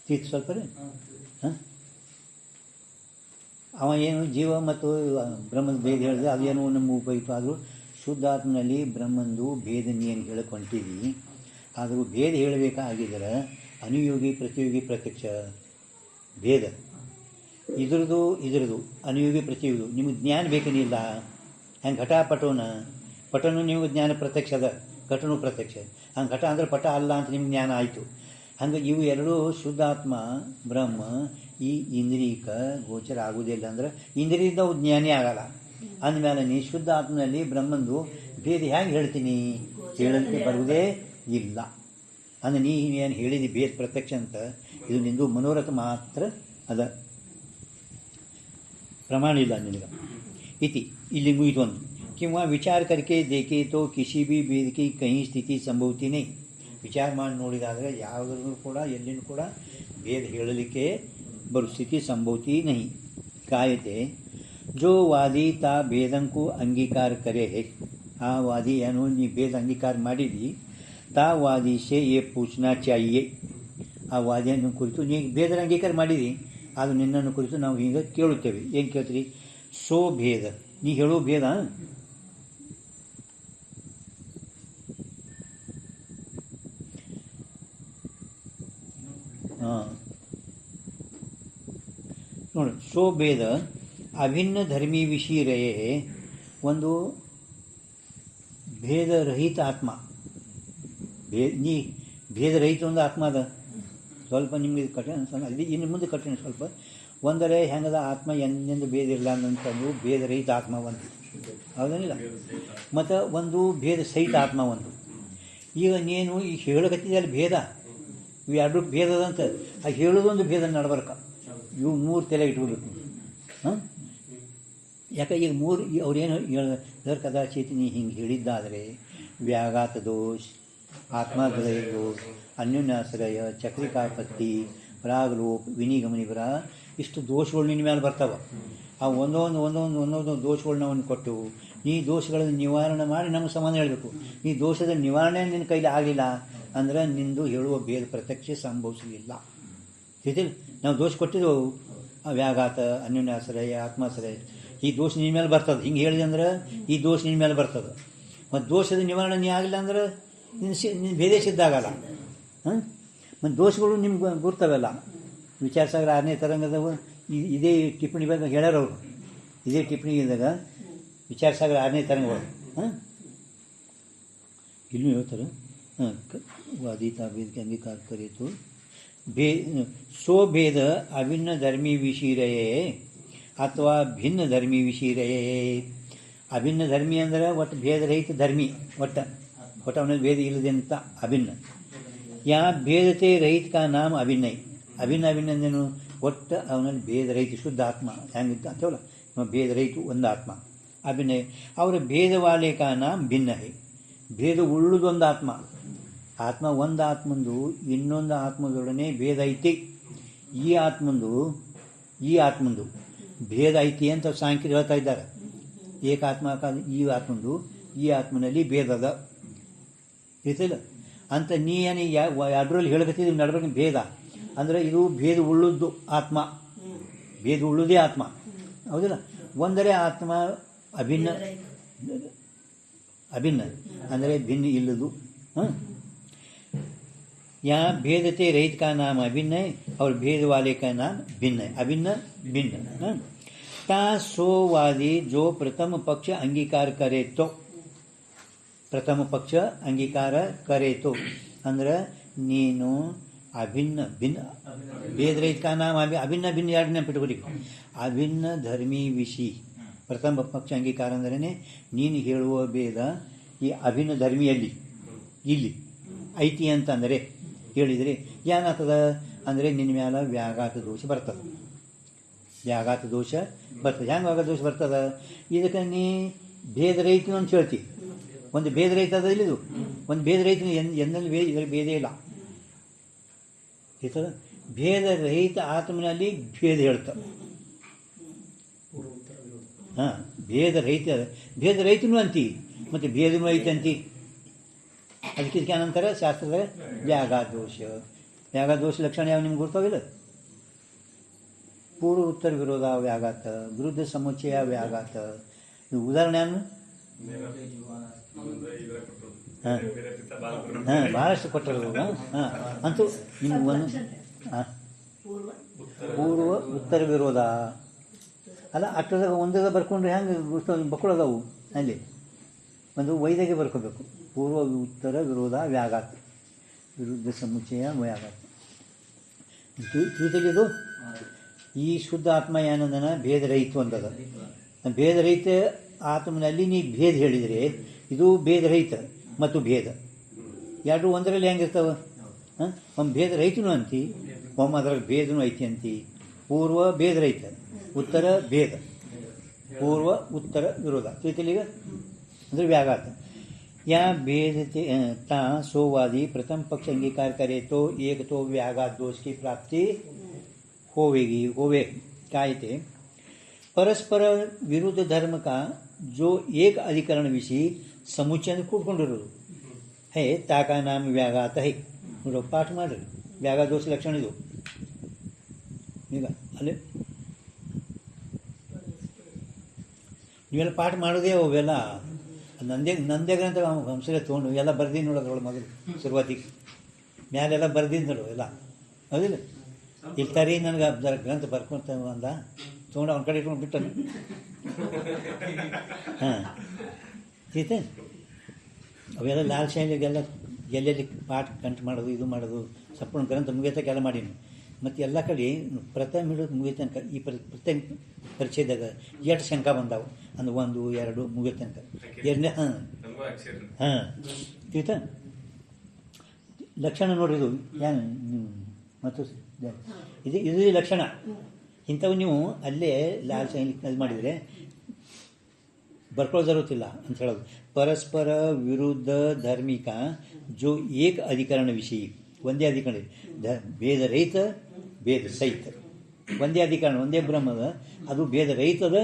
ತಿತ್ ಸ್ವಲ್ಪ ಅವ ಏನು ಜೀವ ಮತ್ತು ಬ್ರಹ್ಮದ ಭೇದ ಹೇಳಿದೆ, ಅದೇನೋ ನಮ್ಮ ಉಪಯುಕ್ತ. ಆದರೂ ಶುದ್ಧಾತ್ಮನಲ್ಲಿ ಬ್ರಹ್ಮಂದು ಭೇದ ನೀನು ಹೇಳಕ್ಕೆ ಹೊಂಟಿದ್ದಿ. ಆದರೂ ಭೇದ ಹೇಳಬೇಕಾಗಿದ್ದರೆ ಅನುಯೋಗಿ ಪ್ರತಿಯೋಗಿ ಪ್ರತ್ಯಕ್ಷ ಭೇದ ಇದ್ರದ್ದು ಅನುಯೋಗಿ ಪ್ರತಿಯೋಗಿ ನಿಮಗೆ ಜ್ಞಾನ ಬೇಕೇನಿಲ್ಲ. ಹಂಗೆ ಘಟ ಪಟನು ನಿಮಗೆ ಜ್ಞಾನ ಪ್ರತ್ಯಕ್ಷ ಅದ, ಘಟನೂ ಪ್ರತ್ಯಕ್ಷ. ಹಂಗೆ ಘಟ ಅಂದ್ರೆ ಪಟ ಅಲ್ಲ ಅಂತ ನಿಮ್ಗೆ ಜ್ಞಾನ ಆಯಿತು. ಹಂಗೆ ಇವು ಎರಡೂ ಶುದ್ಧಾತ್ಮ ಬ್ರಹ್ಮ ಈ ಇಂದ್ರಿಯಕ ಗೋಚರ ಆಗುವುದಿಲ್ಲ. ಅಂದ್ರೆ ಇಂದ್ರಿಯದಿಂದ ಅವು ಜ್ಞಾನಿ ಆಗಲ್ಲ. ಅಂದಮೇಲೆ ನೀ ಶುದ್ಧ ಆತ್ಮನಲ್ಲಿ ಬ್ರಹ್ಮಂದು ಭೇದ ಹೇಗೆ ಹೇಳ್ತೀನಿ? ಹೇಳಲಿಕ್ಕೆ ಬರುವುದೇ ಇಲ್ಲ. ಅಂದ್ರೆ ನೀ ಏನು ಹೇಳಿದಿ ಭೇದ ಪ್ರತ್ಯಕ್ಷ ಅಂತ, ಇದು ನಿಂದು ಮನೋರಥ ಮಾತ್ರ ಅದ, ಪ್ರಮಾಣ ಇಲ್ಲ ನಿನಗೆ. ಇತಿ ಇಲ್ಲಿ ಮುಗಿತು ಒಂದು. किंवा विचार करके देखे तो किसी भी भेद की कहीं स्थिति संभवती नहीं. ವಿಚಾರ ಮಾಡಿ ನೋಡಿದಾದರೆ ಯಾವುದ್ರೂ ಕೂಡ ಎಲ್ಲಿನೂ ಕೂಡ ಭೇದ ಹೇಳಲಿಕ್ಕೆ ಬರೋ ಸ್ಥಿತಿ ಸಂಭವತಿ नहीं. ಕಾಯತೆ जो वादी ता भेदं को अंगीकार करे है, ಆ ವಾದಿ ಏನು ನೀ ಭೇದ ಅಂಗೀಕಾರ ಮಾಡಿದಿ, ತಾ ವಾದಿ ಸೇ ಯೇ ಪೂछना चाहिए. ಆ ವಾದಿಯನ್ನು ಕುರಿತು ನೀ ಭೇದರ ಅಂಗೀಕಾರ ಮಾಡಿದಿ, ಅದು ನಿನ್ನನ್ನು ಕುರಿತು ನಾವು ಹೀಗೆ ಕೇಳುತ್ತೇವೆ. ಏನು ಕೇಳ್ತೀರಿ? ಸೋ ಭೇದ, ನೀ ಹೇಳೋ ಭೇದ ನೋಡಿ. ಸೋ ಭೇದ ಅಭಿನ್ನ ಧರ್ಮಿ ವಿಷಯ ರಹೇ, ಒಂದು ಭೇದರಹಿತ ಆತ್ಮ. ನೀ ಭೇದರಹಿತ ಒಂದು ಆತ್ಮ ಅದ. ಸ್ವಲ್ಪ ನಿಮಗೆ ಕಠಿಣ ಅನ್ಸಲ್ಲ, ಇನ್ನು ಮುಂದೆ ಕಠಿಣ ಸ್ವಲ್ಪ. ಒಂದರೆ ಹೆಂಗದ ಆತ್ಮ ಎಂದೆಂದು ಭೇದ ಇಲ್ಲ ಅಂತಂದು ಭೇದರಹಿತ ಆತ್ಮ ಒಂದು, ಹೌದೇನಿಲ್ಲ? ಮತ್ತು ಒಂದು ಭೇದ ಸಹಿತ ಆತ್ಮ ಒಂದು. ಈಗ ನೀನು ಈಗ ಹೇಳಕತ್ತಿದೆ ಅಲ್ಲಿ ಭೇದ, ಇವು ಎರಡು ಭೇದದಂತ ಆ ಹೇಳೋದೊಂದು ಭೇದ ನಡ್ಬರ್ಕ. ಇವು ಮೂರು ತಲೆ ಇಟ್ಕೋಬೇಕು. ಯಾಕೆ ಈಗ ಮೂರು ಅವ್ರೇನು ಹೇಳ ಕದಾಚಿತ್ ನೀ ಹಿಂಗೆ ಹೇಳಿದ್ದಾದರೆ ವ್ಯಾಘಾತ ದೋಷ, ಆತ್ಮಾಗ್ರಹ ದೋಷ, ಅನ್ಯೋನ್ಯಾಶ್ರಯ, ಚಕ್ರಿಕಾಪತ್ತಿ, ರಾಗಲೋಪ, ವಿನಿಗಮನಿಪರ, ಇಷ್ಟು ದೋಷಗಳು ನಿನ್ನ ಮೇಲೆ ಬರ್ತಾವೆ. ಆ ಒಂದೊಂದು ದೋಷಗಳನ್ನ ಅವನು ಕೊಟ್ಟು ನೀ ದೋಷಗಳನ್ನು ನಿವಾರಣೆ ಮಾಡಿ ನಮಗೆ ಸಮಾನ ಹೇಳಬೇಕು. ನೀ ದೋಷದ ನಿವಾರಣೆ ನಿನ್ನ ಕೈಲಿ ಆಗಲಿಲ್ಲ ಅಂದ್ರೆ ನಿಂದು ಹೇಳುವ ಭೇದ ಪ್ರತ್ಯಕ್ಷ ಸಂಭವಿಸಲಿಲ್ಲ. ತಿಳಿದಿಲ್ಲ? ನಾವು ದೋಷ ಕೊಟ್ಟಿದ್ದೆವು, ವ್ಯಾಘಾತ, ಅನ್ಯೋನ್ಯಾಶ್ರಯ, ಆತ್ಮಾಶ್ರಯ, ಈ ದೋಷ ನಿನ್ನ ಮೇಲೆ ಬರ್ತದೆ. ಹಿಂಗೆ ಹೇಳಿದೆ ಅಂದ್ರೆ ಈ ದೋಷ ನಿನ್ನ ಮೇಲೆ ಬರ್ತದೆ. ಮತ್ತು ದೋಷದ ನಿವಾರಣೆ ನೀ ಆಗಿಲ್ಲ ಅಂದ್ರೆ ನಿನ್ನ ಭೇದ ಸಿದ್ಧ ಆಗಲ್ಲ. ಮತ್ತು ದೋಷಗಳು ನಿಮ್ಗೆ ಗುರ್ತವೆಲ್ಲ. ವಿಚಾರ ಸಾಗರ 6ನೇ ತರಂಗದವು ಇದೇ ಟಿಪ್ಪಣಿ ಬಗ್ಗೆ ಹೇಳ್ಯಾರವರು. ಇದೇ ಟಿಪ್ಪಣಿದಾಗ ವಿಚಾರ ಸಾಗರ 6ನೇ ತರಂಗಗಳು ಇಲ್ಲೂ ಹೇಳ್ತಾರೆ. ವಾದಿತಾ ಭೇದಕ್ಕೆ ಅಂಗೀಕಾರ ಕರೀತು सो भेद अभिन्न धर्मी विषय रहे ಅಥವಾ ಭಿನ್ನ ಧರ್ಮಿ ವಿಷಯ ರಹೇ. ಅಭಿನ್ನ ಧರ್ಮಿ ಅಂದರೆ ಒಟ್ಟು ಭೇದ ರಹಿತ ಧರ್ಮಿ, ಒಟ್ಟು ಅವನಲ್ಲಿ ಭೇದ ಇಲ್ಲದೆ ಅಂತ ಅಭಿನ್ನ. ಯಾ ಭೇದತೆ ರಹಿತ ಕಾ ನಾಮ ಅಭಿನ್ನಯ. ಅಭಿನ್ನ ಅಂದೇನು? ಒಟ್ಟು ಅವನಲ್ಲಿ ಭೇದ ರಹಿತ ಶುದ್ಧ ಆತ್ಮ ಹೆಂಗಿತ್ತು ಅಂತೇವಲ್ಲ, ಭೇದ ರಹಿತ ಒಂದು ಆತ್ಮ ಅಭಿನಯ. ಅವರ ಭೇದವಾಲೆ ಕಾ ನಾಮ ಭಿನ್ನ ಹೈ. ಭೇದ ಉಳ್ಳುದೊಂದು ಆತ್ಮ. ಆತ್ಮ ಒಂದು ಆತ್ಮಂದು ಇನ್ನೊಂದು ಆತ್ಮದೊಡನೆ ಭೇದ ಐತಿ. ಈ ಆತ್ಮಂದು ಭೇದ ಐತಿ ಅಂತ ಸಾಂಖ್ಯರು ಹೇಳ್ತಾ ಇದ್ದಾರೆ. ಏಕಾತ್ಮ ಈ ಆತ್ಮಂದು ಈ ಆತ್ಮನಲ್ಲಿ ಭೇದ ಅದ ಇರ್ತಿಲ್ಲ ಅಂತ ನೀ ಏನು ಎರಡರಲ್ಲಿ ಹೇಳ್ಕತ್ತಿದ್ದೀವಿ. ನಡ್ಬೇಕು ಭೇದ ಅಂದರೆ ಇದು ಭೇದ ಉಳ್ಳುದ್ದು ಆತ್ಮ, ಭೇದ ಉಳ್ಳುದೇ ಆತ್ಮ, ಹೌದಿಲ್ಲ? ಒಂದರೆ ಆತ್ಮ ಅಭಿನ್ನ ಅಂದರೆ ಭಿನ್ನ ಇಲ್ಲದು. यहाँ भेदते रहित का नाम अभिन्न है और भेद वाले का नाम भिन्न है, अभिन्न भिन्न। ता सोवादी जो प्रथम पक्ष अंगीकार करे तो, ಪ್ರಥಮ ಪಕ್ಷ ಅಂಗೀಕಾರ ಕರೇತು ಅಂದ್ರೆ ನೀನು ಅಭಿನ್ನ ಭಿನ್ನ ಭೇದ ರಹಿತ ನಾಮ ಅಭಿನ್ನ ಭಿನ್ನ ಎರಡು ನೆನಪಿಟ್ಕೊಡಿ. ಅಭಿನ್ನ ಧರ್ಮಿ ವಿಷಿ ಪ್ರಥಮ ಪಕ್ಷ ಅಂಗೀಕಾರ ಅಂದ್ರೆ ನೀನು ಹೇಳುವ ಭೇದ ಈ ಅಭಿನ್ನ ಧರ್ಮಿಯಲ್ಲಿ ಇಲ್ಲಿ ಐತಿ ಅಂತಂದರೆ ಹೇಳಿದರೆ ಏನಾಗ್ತದ ಅಂದರೆ ನಿನ್ನ ಮ್ಯಾಲ ವ್ಯಾಘಾತ ದೋಷ ಬರ್ತದೆ. ವ್ಯಾಘಾತ ದೋಷ ಬರ್ತದೆ. ಹೆಂಗೆ ವ್ಯಾಘಾತ ದೋಷ ಬರ್ತದೆ? ಇದಕ್ಕೆ ನೀ ಭೇದ ರಹಿತ ಅಂತ ಹೇಳ್ತಿ. ಒಂದು ಭೇದ ರಹಿತ ಅದ ಇಲ್ಲಿದು, ಒಂದು ಭೇದ ರಹಿತ ಎಂದಲ್ಲಿ ಇದರ ಭೇದ ಇಲ್ಲ. ಈ ಥರ ಭೇದ ರಹಿತ ಆತ್ಮನಲ್ಲಿ ಭೇದ ಹೇಳ್ತಾರೆ. ಹಾಂ, ಭೇದ ರಹಿತನೂ ಅಂತಿ, ಮತ್ತು ಭೇದನೂ ಐತಿ ಅಂತಿ. ಅದಕ್ಕೆ ಏನಂತಾರೆ ಶಾಸ್ತ್ರದ ವ್ಯಾಘಾತ ದೋಷ. ವ್ಯಾಘಾತ ದೋಷ ಲಕ್ಷಣ ಯಾವ ನಿಮ್ಗೆ ಗೊತ್ತಾವಿಲ್ಲ? ಪೂರ್ವ ಉತ್ತರ ವಿರೋಧ ವ್ಯಾಘಾತ, ವಿರುದ್ಧ ಸಮುಚ್ಚಯ ವ್ಯಾಘಾತ. ಇದು ಉದಾಹರಣೆ ಏನು? ಭಾಳಷ್ಟು ಕೊಟ್ಟರು. ಅಂತೂ ನಿಮ್ಗೆ ಒಂದು ಪೂರ್ವ ಉತ್ತರ ವಿರೋಧ ಅಲ್ಲ, ಅಟ್ಟದಾಗ ಒಂದಾಗ ಬರ್ಕೊಂಡ್ರೆ ಹೆಂಗೆ ಬಕ್ಕಳದವು ಅಲ್ಲಿ ಒಂದು ವೈದ್ಯಗೆ ಬರ್ಕೋಬೇಕು. ಪೂರ್ವ ಉತ್ತರ ವಿರೋಧ ವ್ಯಾಘಾತ, ವಿರುದ್ಧ ಸಮುಚ್ಚಯ ವ್ಯಾಘಾತ. ತಿಳಿದು ಈ ಶುದ್ಧ ಆತ್ಮ ಏನಂದನ ಭೇದ ರಹಿತ ಒಂದದ. ಭೇದ ರಹಿತ ಆತ್ಮನಲ್ಲಿ ನೀ ಭೇದ ಹೇಳಿದರೆ ಇದು ಭೇದ ರಹಿತ ಮತ್ತು ಭೇದ ಎರಡು ಒಂದರಲ್ಲಿ ಹೆಂಗಿರ್ತಾವೆ? ಒಮ್ಮೆ ಭೇದ ರಹಿತನೂ ಅಂತಿ, ಒಮ್ಮೆ ಅದರಲ್ಲಿ ಭೇದನೂ ಐತಿ ಅಂತಿ. ಪೂರ್ವ ಭೇದ ರಹಿತ, ಉತ್ತರ ಭೇದ, ಪೂರ್ವ ಉತ್ತರ ವಿರೋಧ. ತಿಳಿತೀಗ ಅಂದರೆ ವ್ಯಾಘಾತ. या भेदते ता सोवादी प्रथम पक्ष अंगीकार करे तो एक तो व्याघात दोष की प्राप्ति होवे काय ते परस्पर विरुद्ध धर्म का जो एक अधिकरण विषय समुच्चय ಕೂಡ್ಕೊಂಡಿರೋದು है ताका नाम व्याघात है. ನೋಡು ಪಾಠ ಮಾಡ್ರಿ, ವ್ಯಾಘಾತ ದೋಷ ಲಕ್ಷಣ ಇದು. ಈಗ ಅಲ್ಲೇ ನೀವೆಲ್ಲ ಪಾಠ ಮಾಡೋದೇ ಅವೆಲ್ಲ ನಂದೇ ಗ್ರಂಥ ಹಂಸಲೇ ತೊಗೊಂಡು ಎಲ್ಲ ಬರ್ದೀನಿ ನೋಡೋದ್ರೊಳಗೆ ಮೊದಲು ಶುರುವಾತಿಗೆ ಮ್ಯಾಲೆಲ್ಲ ಬರ್ದೀನಿ ನೋಡು ಎಲ್ಲ. ಹೌದಿಲ್ಲ? ಇಲ್ಲಿ ತರಿ ನನಗೆ ಗ್ರಂಥ ಬರ್ಕೊಂತ ಅಂದ ತೊಗೊಂಡು ಅವ್ನ ಕಡೆ ಇಟ್ಕೊಂಡು ಬಿಟ್ಟನು. ಹಾಂ ಸೀತೆ ಅವೆಲ್ಲ ಲಾಲ್ ಶಾಹಿಗೆಲ್ಲ ಎಲ್ಲೆಲ್ಲಿ ಪಾಠ ಕಂಠ ಮಾಡೋದು ಇದು ಮಾಡೋದು ಸಂಪೂರ್ಣ ಗ್ರಂಥ ಮುಗಿಯತಕ್ಕೆಲ್ಲ ಮಾಡೀನಿ. ಮತ್ತು ಎಲ್ಲ ಕಡೆ ಪ್ರಥಮ ಹಿಡಿದು ಮುಗಿಯ ತನಕ ಈ ಪ್ರಥಮ ಪರಿಚಯದಾಗ ಎಷ್ಟು ಶಂಕ ಬಂದಾವು ಅಂದ್ರೆ 1 2 ಮುಗಿಯ ತನಕ ಎರಡನೇ ಹಾಂ ತಿಳಿತಾ ಲಕ್ಷಣ ನೋಡ್ರಿ. ಇದು ಏನು ಮತ್ತು ಇದು ಲಕ್ಷಣ ಇಂಥವು ನೀವು ಅಲ್ಲೇ ಲಾಲ್ ಶಾಹಿ ಇದು ಮಾಡಿದರೆ ಬರ್ಕೊಳ್ಳೋ ಜರುತ್ತಿಲ್ಲ ಅಂತ ಹೇಳೋದು. ಪರಸ್ಪರ ವಿರುದ್ಧ ಧಾರ್ಮಿಕ ಜೋ ಏಕ ಅಧಿಕರಣ ವಿಷಯ ಒಂದೇ ಅಧಿಕರಣ ಭೇದ ರಹಿತ ಭೇದ ಸಹಿತ ಒಂದೇ ಅಧಿಕರಣ ಒಂದೇ ಬ್ರಹ್ಮದ ಅದು ಭೇದ ರಹಿತದ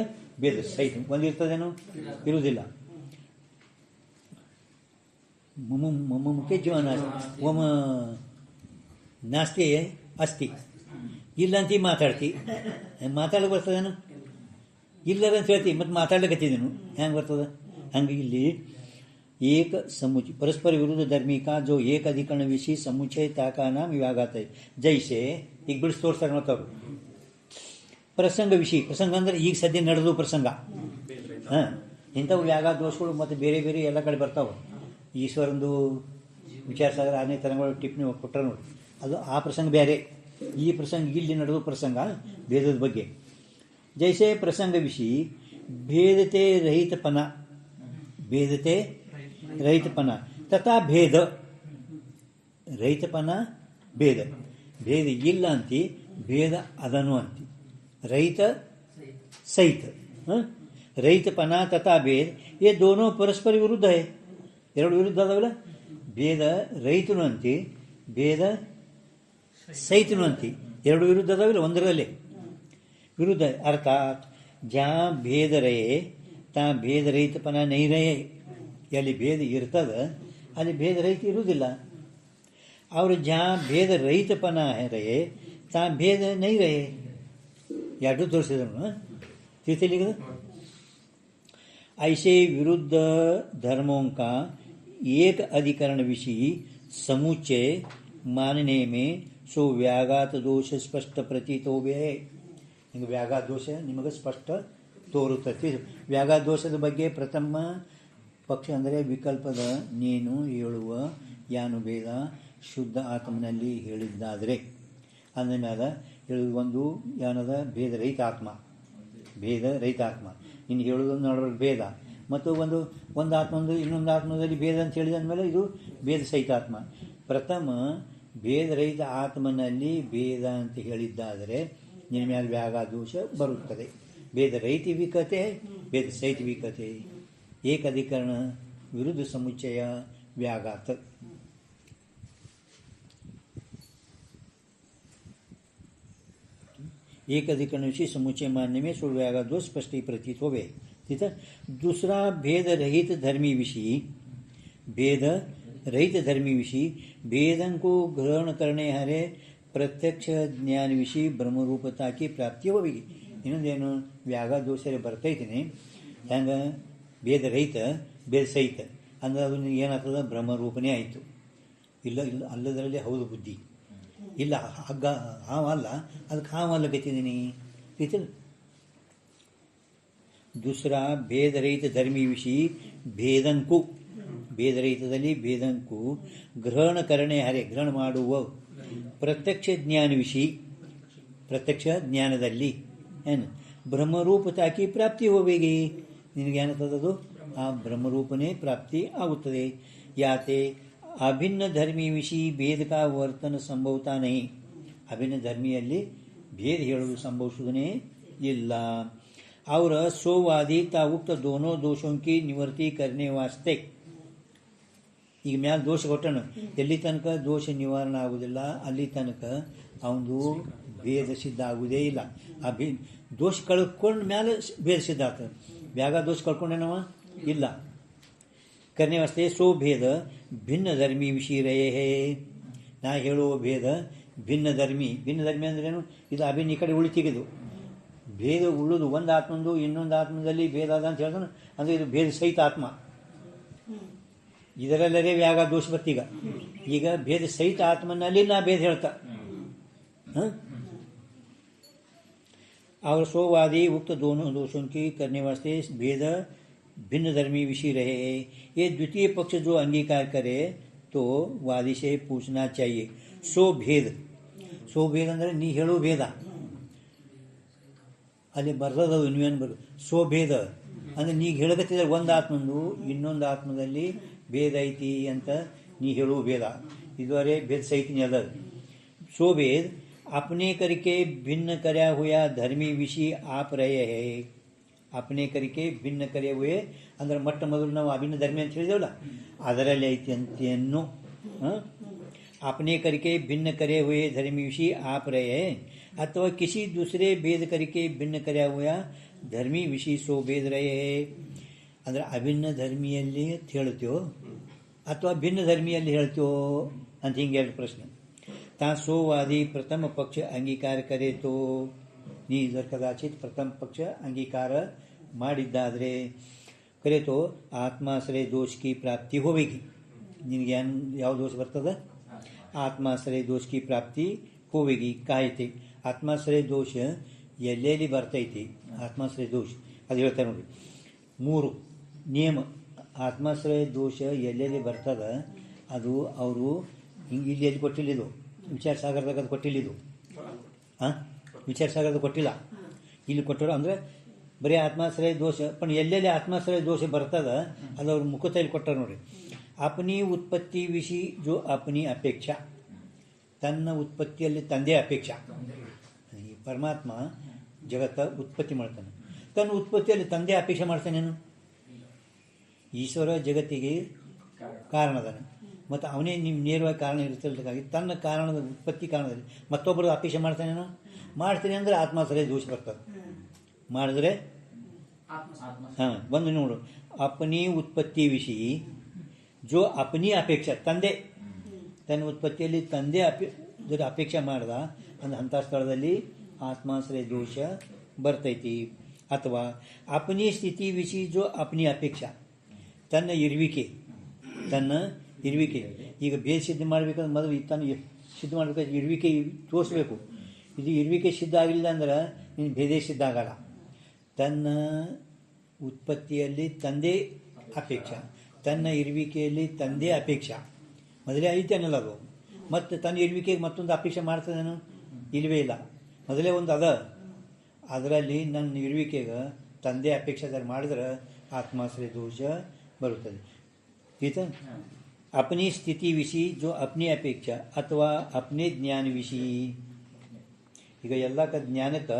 ಭೇದ ಸಹಿತ ಒಂದಿರ್ತದೇನೋ ಇರುವುದಿಲ್ಲ. ಮಮ ಮುಖ್ಯ ಜೀವನ ಒಮ್ಮ ನಾಸ್ತಿ ಅಸ್ತಿ ಇಲ್ಲಂತ ಮಾತಾಡ್ತಿ ಮಾತಾಡಕ್ಕೆ ಬರ್ತದೇನು? ಇಲ್ಲದಂತ ಹೇಳ್ತಿ ಮತ್ತು ಮಾತಾಡ್ಲಿಕ್ಕತ್ತಿದ್ದೇನು ಹೆಂಗೆ ಬರ್ತದ? ಹಂಗೆ ಇಲ್ಲಿ ಏಕ ಸಮುಚ್ಚಯ परस्पर विरुद्ध धर्मी का जो एक अधिकरण विषय समुच्चय ताका नाम व्याघात है. जैसे ಈಗ ಬಿಡಿಸಿ ತೋರಿಸ್ತಾರೆ ನೋಡ್ತಾವ್ರು ಪ್ರಸಂಗ ವಿಷಯ. ಪ್ರಸಂಗ ಅಂದರೆ ಈಗ ಸದ್ಯ ನಡೆದು ಪ್ರಸಂಗ. ಹಾಂ, ಇಂಥವು ವ್ಯಾಘಾತ ದೋಷಗಳು ಮತ್ತು ಬೇರೆ ಬೇರೆ ಎಲ್ಲ ಕಡೆ ಬರ್ತಾವೆ. ಈಶ್ವರಂದು ವಿಚಾರಸಾಗರ 6ನೇ ತರಂಗಗಳು ಟಿಪ್ಪಣಿ ಕೊಟ್ಟರೆ ನೋಡಿ, ಅದು ಆ ಪ್ರಸಂಗ ಬೇರೆ. ಈ ಪ್ರಸಂಗ ಇಲ್ಲಿ ನಡೆದು ಪ್ರಸಂಗ ಭೇದದ ಬಗ್ಗೆ. ಜೈಸೆ ಪ್ರಸಂಗ ವಿಷಯ ಭೇದತೆ ರಹಿತಪನ ಭೇದತೆ ರಹಿತಪನ ತಥಾ ಭೇದ ರಹಿತಪನ ಭೇದ ಭೇದ ಇಲ್ಲ ಅಂತಿ, ಭೇದ ಅದನು ಅಂತಿ. रहित सहित रहितपना तथा भेद ये दोनों परस्पर विरुद्ध है. ಎರಡು ವಿರುದ್ಧ ಅದಾವಲ್ಲ. ಭೇದ ರಹಿತನು ಅಂತಿ, ಭೇದ ಸಹಿತನು ಅಂತಿ. ಎರಡು ವಿರುದ್ಧ ಅದಾವಿಲ್ಲ ಒಂದರಲ್ಲೇ ವಿರುದ್ಧ. ಅರ್ಥಾತ್ ಜಾ ಭೇದ ರಹೆ ತಾ ಭೇದ ರಹಿತಪನ ನೈ ರಹೆ. ಎಲ್ಲಿ ಭೇದ ಇರ್ತದ ಅಲ್ಲಿ ಭೇದ ರಹಿತ ಇರುವುದಿಲ್ಲ. ಅವರು ಜಾ ಭೇದ ರಹಿತಪನ ರಹೆ ತಾ ಭೇದ ನೈ ರಹೆ. ಎರಡು ತೋರಿಸಿದ್ರು ತಿಳಿಲಿಗ. ऐसे विरुद्ध धर्मों का एक अधिकरण विषय समुच्चय मानने में सो व्याघात दोष स्पष्ट प्रतीतो वे ಹಿಂಗೆ ವ್ಯಾಘಾತ ದೋಷ ನಿಮಗೆ ಸ್ಪಷ್ಟ ತೋರುತ್ತದೆ. ವ್ಯಾಘಾತ ದೋಷದ ಬಗ್ಗೆ ಪ್ರಥಮ ಪಕ್ಷ ಅಂದರೆ ವಿಕಲ್ಪದ ನೀನು ಹೇಳುವ ಯಾನು ಭೇದ ಶುದ್ಧ ಆತ್ಮನಲ್ಲಿ ಹೇಳಿದ್ದಾದರೆ ಅಂದಮೇಲೆ ಹೇಳುವುದು ಒಂದು ಯಾನದ ಭೇದ ರಹಿತ ಆತ್ಮ, ಭೇದ ರಹಿತ ಆತ್ಮ ಇನ್ನು ಹೇಳುವುದು ನೋಡೋದು ಭೇದ ಮತ್ತು ಒಂದು ಆತ್ಮೊಂದು ಇನ್ನೊಂದು ಆತ್ಮದಲ್ಲಿ ಭೇದ ಅಂತ ಹೇಳಿದ ಮೇಲೆ ಇದು ಭೇದ ಸಹಿತ ಆತ್ಮ. ಪ್ರಥಮ ಭೇದರಹಿತ ಆತ್ಮನಲ್ಲಿ ಭೇದ ಅಂತ ಹೇಳಿದ್ದಾದರೆ ನಿನ್ನ ಮೇಲೆ ವ್ಯಾಘಾತ ದೋಷ ಬರುತ್ತದೆ. ಭೇದರಹಿತವಿಕತೆ ಭೇದ ಸಹಿತವಿಕತೆ ಏಕಧಿಕರಣ ವಿರುದ್ಧ ಸಮುಚ್ಚಯ ವ್ಯಾಘಾತ. एकाधिकरण विषय समुच्चय मानने में सो व्याघात दोष स्पष्ट ही प्रतीत होवे. ठीक है. दूसरा भेद रहित धर्मी विषय, भेद रहित धर्मी विषय भेदन को ग्रहण करने हरे प्रत्यक्ष ज्ञान विषय ब्रह्मरूपता की प्राप्ति होगी. ಇನ್ನೊಂದೇನು ವ್ಯಾಘಾತ ದೋಷ ಬರ್ತೈತೀನಿ ಹೆಂಗೆ ಭೇದ ರಹಿತ ಭೇದ ಸಹಿತ ಅಂದ್ರೆ ಅದು ಏನಾಗ್ತದೆ ಬ್ರಹ್ಮರೂಪನೇ ಆಯಿತು. ಇಲ್ಲ ಇಲ್ಲ ಅಲ್ಲದರಲ್ಲಿ ಹೌದು ಬುದ್ಧಿ ಇಲ್ಲ ಹಗ್ಗ ಹಾವಲ್ಲ ಅದಕ್ಕೆ ಹಾವಲ್ಲಕತ್ತಿದ್ದೀನಿ ठीक. दूसरा भेद रहित धर्मी विषय भेदन को भेद रहितದಲ್ಲಿ भेदंಕು ಗ್ರಹಣ ಕರಣೆ ಹರೆ ಗ್ರಹಣ ಮಾಡುವ ಪ್ರತ್ಯಕ್ಷ ಜ್ಞಾನ ವಿಷಯ ಪ್ರತ್ಯಕ್ಷ ಜ್ಞಾನದಲ್ಲಿ ಏನು ಬ್ರಹ್ಮರೂಪತಾಕಿ ಪ್ರಾಪ್ತಿ ಹೋವೇಗಿ ನಿನಗೇನತ್ತದದು ಆ ಬ್ರಹ್ಮರೂಪನೇ ಪ್ರಾಪ್ತಿ ಆಗುತ್ತದೆ. ಯಾತೆ ಅಭಿನ್ನ ಧರ್ಮಿ ವಿಷಯ ಭೇದ ಕಾ ವರ್ತನ ಸಂಭವತಾ ನಹಿ. ಅಭಿನ್ನ ಧರ್ಮಿಯಲ್ಲಿ ಭೇದ ಹೇಳಲು ಸಂಭವಿಸುವುದೇ ಇಲ್ಲ. ಅವರ ಸೋವಾದಿ ತಾ ಉಕ್ತ ದೋನೋ ದೋಷೋं की निवृत्ति करने वास्ते ಈಗ ಮ್ಯಾಲ ದೋಷ ಕೊಟ್ಟನು ಎಲ್ಲಿ ತನಕ ದೋಷ ನಿವಾರಣೆ ಆಗುವುದಿಲ್ಲ ಅಲ್ಲಿ ತನಕ ಅವನು ಭೇದ ಸಿದ್ಧ ಆಗುವುದೇ ಇಲ್ಲ. ಆ ದೋಷ ಕಳ್ಕೊಂಡು ಮ್ಯಾಲೆ ಭೇದ ಸಿದ್ಧ ಆಗ್ತದೆ. ಬ್ಯಾಗ ದೋಷ ಕಳ್ಕೊಂಡೇನವ ಇಲ್ಲ. करने वास्ते सो भेद भिन्न धर्मी विषय रहे है. ನಾ ಹೇಳುವ ಭೇದ ಭಿನ್ನ ಧರ್ಮಿ ಅಂದ್ರೇನು ಇದು ಅಭಿನ್ನ ಈ ಕಡೆ ಉಳಿತಿಗಿದು ಭೇದ ಉಳಿದು ಒಂದು ಆತ್ಮಂದು ಇನ್ನೊಂದು ಆತ್ಮದಲ್ಲಿ ಭೇದ ಅದ ಅಂತ ಹೇಳ್ತಾನೆ ಅಂದರೆ ಇದು ಭೇದ ಸಹಿತ ಆತ್ಮ. ಇದರಲ್ಲೇ ವ್ಯಾಘಾತ ದೋಷ ಬರ್ತೀಗ ಈಗ ಭೇದ ಸಹಿತ ಆತ್ಮನಲ್ಲಿ ನಾ ಭೇದ ಹೇಳ್ತಾ और सोवादी उक्त दोनों दोषों की करने वास्ते भेद भिन्न धर्मी विषय रहे. ये द्वितीय पक्ष जो अंगीकार करे तो वादी से पूछना चाहिए सो भेद ಅಂದರೆ ನೀ ಹೇಳೋ ಭೇದ ಅಲ್ಲಿ ಬರ್ತದವು ಇನ್ನೇನು ಬರ್ ಸೋ ಭೇದ ಅಂದರೆ ನೀ ಹೇಳಕತ್ತಿದ್ರೆ ಒಂದು ಆತ್ಮಂದು ಇನ್ನೊಂದು ಆತ್ಮದಲ್ಲಿ ಭೇದ ಐತಿ ಅಂತ ನೀ ಹೇಳುವ ಭೇದ ಇದುವರೆ ಭೇದ ಸಹಿತ ಅದ. सो भेद अपने करके भिन्न करया हुआ धर्मी विषय आप रहे है. अपने करके भिन्न करे हुए ಅಂದ್ರೆ ಮೊಟ್ಟ ಮೊದಲು ನಾವು ಅಭಿನ್ನ ಧರ್ಮಿ ಅಂತ ಹೇಳಿದೇವಲ್ಲ ಅದರಲ್ಲಿ ಐತಿ ಅಂತೇನು अपने करके भिन्न करे हुए धर्मी विषय आप रहे हैं अथवा किसी दूसरे भेद करके भिन्न करया हुआ धर्मी विषय सो भेद रहे हैं. ಅಂದ್ರೆ ಅಭಿನ್ನ ಧರ್ಮಿಯಲ್ಲಿ ಅಂತ ಹೇಳ್ತೀವೋ ಅಥವಾ ಭಿನ್ನ ಧರ್ಮಿಯಲ್ಲಿ ಹೇಳ್ತೀವೋ ಅಂತ ಹಿಂಗೆ ಎರಡು ಪ್ರಶ್ನೆ. ತಾ सोवादी प्रथम पक्ष अंगीकार करे तो ನೀ ಇದರ ಕದಾಚಿತ್ ಪ್ರಥಮ ಪಕ್ಷ ಅಂಗೀಕಾರ ಮಾಡಿದ್ದಾದರೆ ಕರೆ ತೋ ಆತ್ಮಾಶ್ರಯ ದೋಷ ಕಿ ಪ್ರಾಪ್ತಿ ಹೋವೇಗಿ. ನಿನಗೆ ಯಾವ ದೋಷ ಬರ್ತದೆ ಆತ್ಮಾಶ್ರಯ ದೋಷ ಕಿ ಪ್ರಾಪ್ತಿ ಹೋವೇಗಿ. ಕಾಯ್ತಿ ಆತ್ಮಾಶ್ರಯ ದೋಷ ಎಲ್ಲೆಲ್ಲಿ ಬರ್ತೈತಿ ಆತ್ಮಾಶ್ರಯ ದೋಷ ಅದು ಹೇಳ್ತಾರೆ ನೋಡಿ 3 ನಿಯಮ. ಆತ್ಮಾಶ್ರಯ ದೋಷ ಎಲ್ಲೆಲ್ಲಿ ಬರ್ತದ ಅದು ಅವರು ಹಿಂಗೆ ಇಲ್ಲಿ ಎಲ್ಲಿ ಕೊಟ್ಟಿಲ್ಲಿದು ವಿಚಾರ ಸಾಗರದಾಗ ಅದು ಕೊಟ್ಟಿಲ್ಲಿದು ವಿಚಾರ ಸಾಗರದ ಕೊಟ್ಟಿಲ್ಲ ಇಲ್ಲಿ ಕೊಟ್ಟರು ಅಂದರೆ ಬರೀ ಆತ್ಮಾಶ್ರಯ ದೋಷ पण ಎಲ್ಲೆಲ್ಲಿ ಆತ್ಮಾಶ್ರಯ ದೋಷ ಬರ್ತದ ಅದು ಅವ್ರ ಮುಖತಲ್ಲಿ ಕೊಟ್ಟರು ನೋಡಿ. अपनी उत्पत्ति विषय जो अपनी अपेक्षा ತನ್ನ ಉತ್ಪತ್ತಿಯಲ್ಲಿ ತಂದೆ ಅಪೇಕ್ಷಾ. ಪರಮಾತ್ಮ ಜಗತ್ತ ಉತ್ಪತ್ತಿ ಮಾಡ್ತಾನೆ ತನ್ನ ಉತ್ಪತ್ತಿಯಲ್ಲಿ ತಂದೆ ಅಪೇಕ್ಷೆ ಮಾಡ್ತಾನೇನು. ಈಶ್ವರ ಜಗತ್ತಿಗೆ ಕಾರಣದಾನೆ ಮತ್ತು ಅವನೇ ನಿಮ್ಮ ನೇರವಾಗಿ ಕಾರಣ ಇರ್ತಿರ್ಬೇಕಾಗಿ ತನ್ನ ಕಾರಣದ ಉತ್ಪತ್ತಿ ಕಾರಣದಲ್ಲಿ ಮತ್ತೊಬ್ಬರು ಅಪೇಕ್ಷೆ ಮಾಡ್ತಾನೇನು. ಮಾಡ್ತೀನಿ ಅಂದರೆ ಆತ್ಮಾಶ್ರಯ ದೋಷ ಬರ್ತದೆ. ಮಾಡಿದ್ರೆ ಹಾಂ ಬಂದು ನೋಡು ಅಪನಿ ಉತ್ಪತ್ತಿ ವಿಷಯ ಜೋ ಅಪನಿ ಅಪೇಕ್ಷಾ ತಂದೆ ತನ್ನ ಉತ್ಪತ್ತಿಯಲ್ಲಿ ತಂದೆ ಅಪೇಕ್ಷೆ ಮಾಡ್ದ ಅಂದ್ರೆ ಅಂಥ ಸ್ಥಳದಲ್ಲಿ ಆತ್ಮಾಶ್ರಯ ದೋಷ ಬರ್ತೈತಿ. ಅಥವಾ ಅಪನಿ ಸ್ಥಿತಿ ವಿಷಯ ಜೋ ಅಪನಿ ಅಪೇಕ್ಷಾ ತನ್ನ ಇರುವಿಕೆ ಈಗ ಭೇದ ಸಿದ್ಧ ಮಾಡಬೇಕಂದ್ರೆ ಮೊದಲು ತನ್ನ ಸಿದ್ಧ ಮಾಡಬೇಕಾದ್ರೆ ಇರುವಿಕೆ ತೋರಿಸ್ಬೇಕು. ಇದು ಇರುವಿಕೆ ಸಿದ್ಧ ಆಗಿಲ್ಲ ಅಂದ್ರೆ ನೀನು ಭೇದೇ ಸಿದ್ಧ ಆಗಲ್ಲ. ತನ್ನ ಉತ್ಪತ್ತಿಯಲ್ಲಿ ತಂದೆ ಅಪೇಕ್ಷ, ತನ್ನ ಇರುವಿಕೆಯಲ್ಲಿ ತಂದೆ ಅಪೇಕ್ಷ ಮೊದಲೇ ಐತೆ ಅನ್ನಲ್ಲ ಅದು. ಮತ್ತು ತನ್ನ ಇರುವಿಕೆಗೆ ಮತ್ತೊಂದು ಅಪೇಕ್ಷೆ ಮಾಡ್ತದೇನು? ಇಲ್ಲವೇ ಇಲ್ಲ. ಮೊದಲೇ ಒಂದು ಅದರಲ್ಲಿ ನನ್ನ ಇರುವಿಕೆಗೆ ತಂದೆ ಅಪೇಕ್ಷೆ ಮಾಡಿದ್ರೆ ಆತ್ಮಾಶ್ರಯ ದೋಷ ಬರುತ್ತದೆ. ठीक है. अपनी स्थिति विषय जो अपनी अपेक्षा ಅಥವಾ अपने ज्ञान विषय. ಈಗ ಎಲ್ಲಕ ಜ್ಞಾನಕ್ಕೆ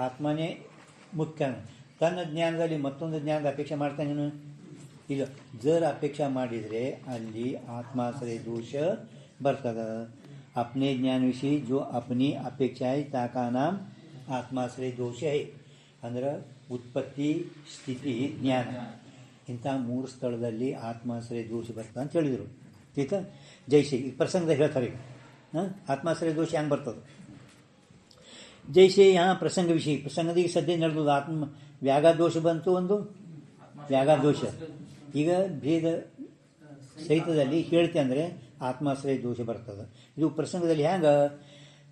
ಆತ್ಮನೇ ಮುಖ್ಯ. ತನ್ನ ಜ್ಞಾನದಲ್ಲಿ ಮತ್ತೊಂದು ಜ್ಞಾನದ ಅಪೇಕ್ಷೆ ಮಾಡ್ತಾನೇನು? ಇಲ್ಲ. ಜರ್ ಅಪೇಕ್ಷೆ ಮಾಡಿದರೆ ಅಲ್ಲಿ ಆತ್ಮಾಶ್ರಯ ದೋಷ ಬರ್ತದೆ. अपने ज्ञान विषय जो अपनी अपेक्षा है ताका नाम आत्माश्रय दोष है. ಅಂದ್ರೆ ಉತ್ಪತ್ತಿ, ಸ್ಥಿತಿ, ಜ್ಞಾನ ಇಂಥ 3 ಸ್ಥಳದಲ್ಲಿ ಆತ್ಮಾಶ್ರಯ ದೋಷ ಬರ್ತದೆ ಅಂತ ಹೇಳಿದರು. ठीक है. ಜೈಸೆ ಈ ಪ್ರಸಂಗದಾಗ ಹೇಳ್ತಾರೆ ಈಗ ಆತ್ಮಾಶ್ರಯ ದೋಷ ಹೆಂಗೆ ಬರ್ತದೆ. ಜೈಸೆ ಯಾ ಪ್ರಸಂಗ ವಿಷಯ, ಪ್ರಸಂಗದ ಈಗ ಸದ್ಯ ನಡೆದು ಆತ್ಮ ವ್ಯಾಘ ದೋಷ ಬಂತು, ಒಂದು ವ್ಯಾಘ ದೋಷ. ಈಗ ಭೇದ ಸಹಿತದಲ್ಲಿ ಹೇಳ್ತೆ ಅಂದರೆ ಆತ್ಮಾಶ್ರಯ ದೋಷ ಬರ್ತದೆ. ಇದು ಪ್ರಸಂಗದಲ್ಲಿ ಹ್ಯಾಂಗೆ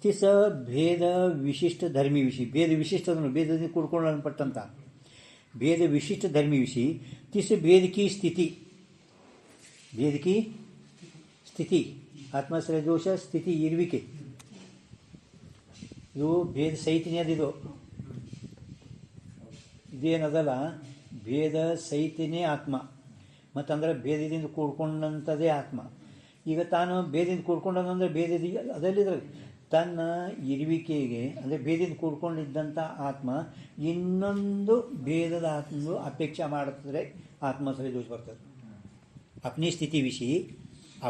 ತಿಸ ಭೇದ ವಿಶಿಷ್ಟ ಧರ್ಮಿ ವಿಷಯ. ಭೇದ ವಿಶಿಷ್ಟ ಭೇದದಿಂದ ಕೂಡ್ಕೊಂಡು ಪಟ್ಟಂತ भेद विशिष्ट धर्मी विषय. तीसरे भेद की स्थिति, भेद की स्थिति आत्माश्रय दोष स्थिति इरुविके ಇದು ಭೇದ ಸಹಿತನೇ ಅದಿದು. ಇದೇನದಲ್ಲ ಭೇದ ಸಹಿತನೇ ಆತ್ಮ. ಮತ್ತಂದ್ರೆ ಭೇದದಿಂದ ಕೂಡ್ಕೊಂಡಂಥದ್ದೇ ಆತ್ಮ. ಈಗ ತಾನು ಭೇದದಿಂದ ಕೂಡ್ಕೊಂಡಂದ್ರೆ ಭೇದ ಅದಲ್ಲಿದ್ರೆ ತನ್ನ ಇರುವಿಕೆಗೆ ಅಂದರೆ ಭೇದದಿಂದ ಕೂಡ್ಕೊಂಡಿದ್ದಂಥ ಆತ್ಮ ಇನ್ನೊಂದು ಭೇದದ ಆತ್ಮದು ಅಪೇಕ್ಷೆ ಮಾಡುತ್ತಿದ್ರೆ ಆತ್ಮಾಶ್ರಯ ದೋಷ ಬರ್ತದೆ. ಅಪ್ನಿ ಸ್ಥಿತಿ ವಿಷಯ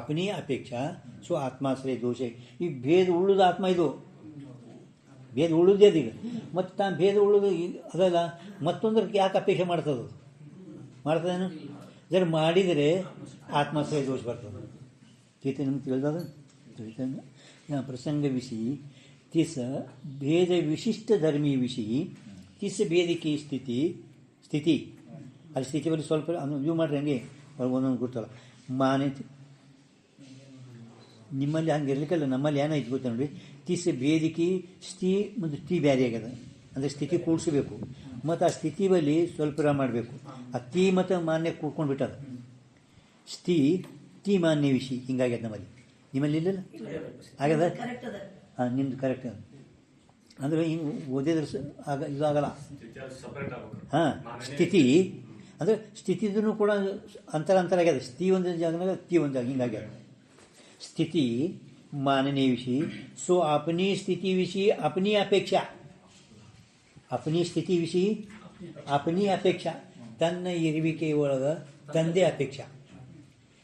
ಅಪ್ನಿ ಅಪೇಕ್ಷಾ ಸೊ ಆತ್ಮಾಶ್ರಯ ದೋಷ. ಈ ಭೇದ ಉಳ್ಳುದ ಆತ್ಮ ಇದು, ಭೇದ ಉಳ್ಳುದೇ ಅದೀಗ. ಮತ್ತು ತಾನು ಭೇದ ಉಳ್ಳುದು ಅದಲ್ಲ ಮತ್ತೊಂದಕ್ಕೆ ಯಾಕೆ ಅಪೇಕ್ಷೆ ಮಾಡ್ತದೇನು? ಜರ ಮಾಡಿದರೆ ಆತ್ಮಾಶ್ರಯ ದೋಷ ಬರ್ತದೆ. ತೀತೆ ನಿಮ್ಗೆ ತಿಳಿದದ ತಿಳಿತಾನೆ. प्रसंग विषय तिस भेद विशिष्ट धर्मी विषय तिस भेद की स्थिति ಅಲ್ಲಿ ಸ್ಥಿತಿ ಬಳಿ ಸ್ವಲ್ಪ ವ್ಯೂ ಮಾಡ್ರಿ. ಹಂಗೆ ಒಂದೊಂದು ಗೊತ್ತಲ್ಲ ಮಾನೆ ನಿಮ್ಮಲ್ಲಿ ಹಂಗೆ ಇರ್ಲಿಕ್ಕಲ್ಲ. ನಮ್ಮಲ್ಲಿ ಏನಾಯ್ತು ಗೊತ್ತ ನೋಡಿ, ತಿಸ್ ಭೇದಿಕಿ ಸ್ಥಿತಿ ಮತ್ತು ತಿ ಬ್ಯಾರಿ ಆಗ್ಯದ. ಅಂದರೆ ಸ್ಥಿತಿ ಕೂಡಿಸಬೇಕು ಮತ್ತು ಆ ಸ್ಥಿತಿ ಬಳಿ ಸ್ವಲ್ಪ ಮಾಡಬೇಕು. ಆ ತಿ ಮತ್ತು ಮಾನ್ಯ ಕೂಡ್ಕೊಂಡು ಬಿಟ್ಟದ. ಸ್ಥಿ ತಿ ಮಾನ್ಯ ವಿಷಯ ಹಿಂಗಾಗ್ಯದ ನಮ್ಮಲ್ಲಿ. ನಿಮ್ಮಲ್ಲಿ ಇಲ್ಲಲ್ಲ ಆಗ್ಯದ? ಹಾಂ, ನಿಮ್ದು ಕರೆಕ್ಟ್ ಅದ. ಅಂದರೆ ಹಿಂಗೆ ಓದಿದ್ರೆ ಇದಾಗಲ್ಲ. ಹಾಂ, ಸ್ಥಿತಿ ಅಂದರೆ ಸ್ಥಿತಿದೂ ಕೂಡ ಅಂತರ ಆಗ್ಯದ. ಸ್ಥಿತಿ ಒಂದು ಜಾಗನಾಗ ತಿ ಒಂದು ಜಾಗ ಹಿಂಗಾಗ್ಯದ. ಸ್ಥಿತಿ ಮಾನನೀಯ ವಿಷಯ ಸೊ ಅಪನಿ ಸ್ಥಿತಿ ವಿಷಯ ಅಪನಿ ಅಪೇಕ್ಷಾ. ಅಪನಿ ಸ್ಥಿತಿ ವಿಷಯ ಅಪನಿ ಅಪೇಕ್ಷಾ. ತನ್ನ ಇರುವಿಕೆ ಒಳಗೆ ತಂದೆ ಅಪೇಕ್ಷಾ.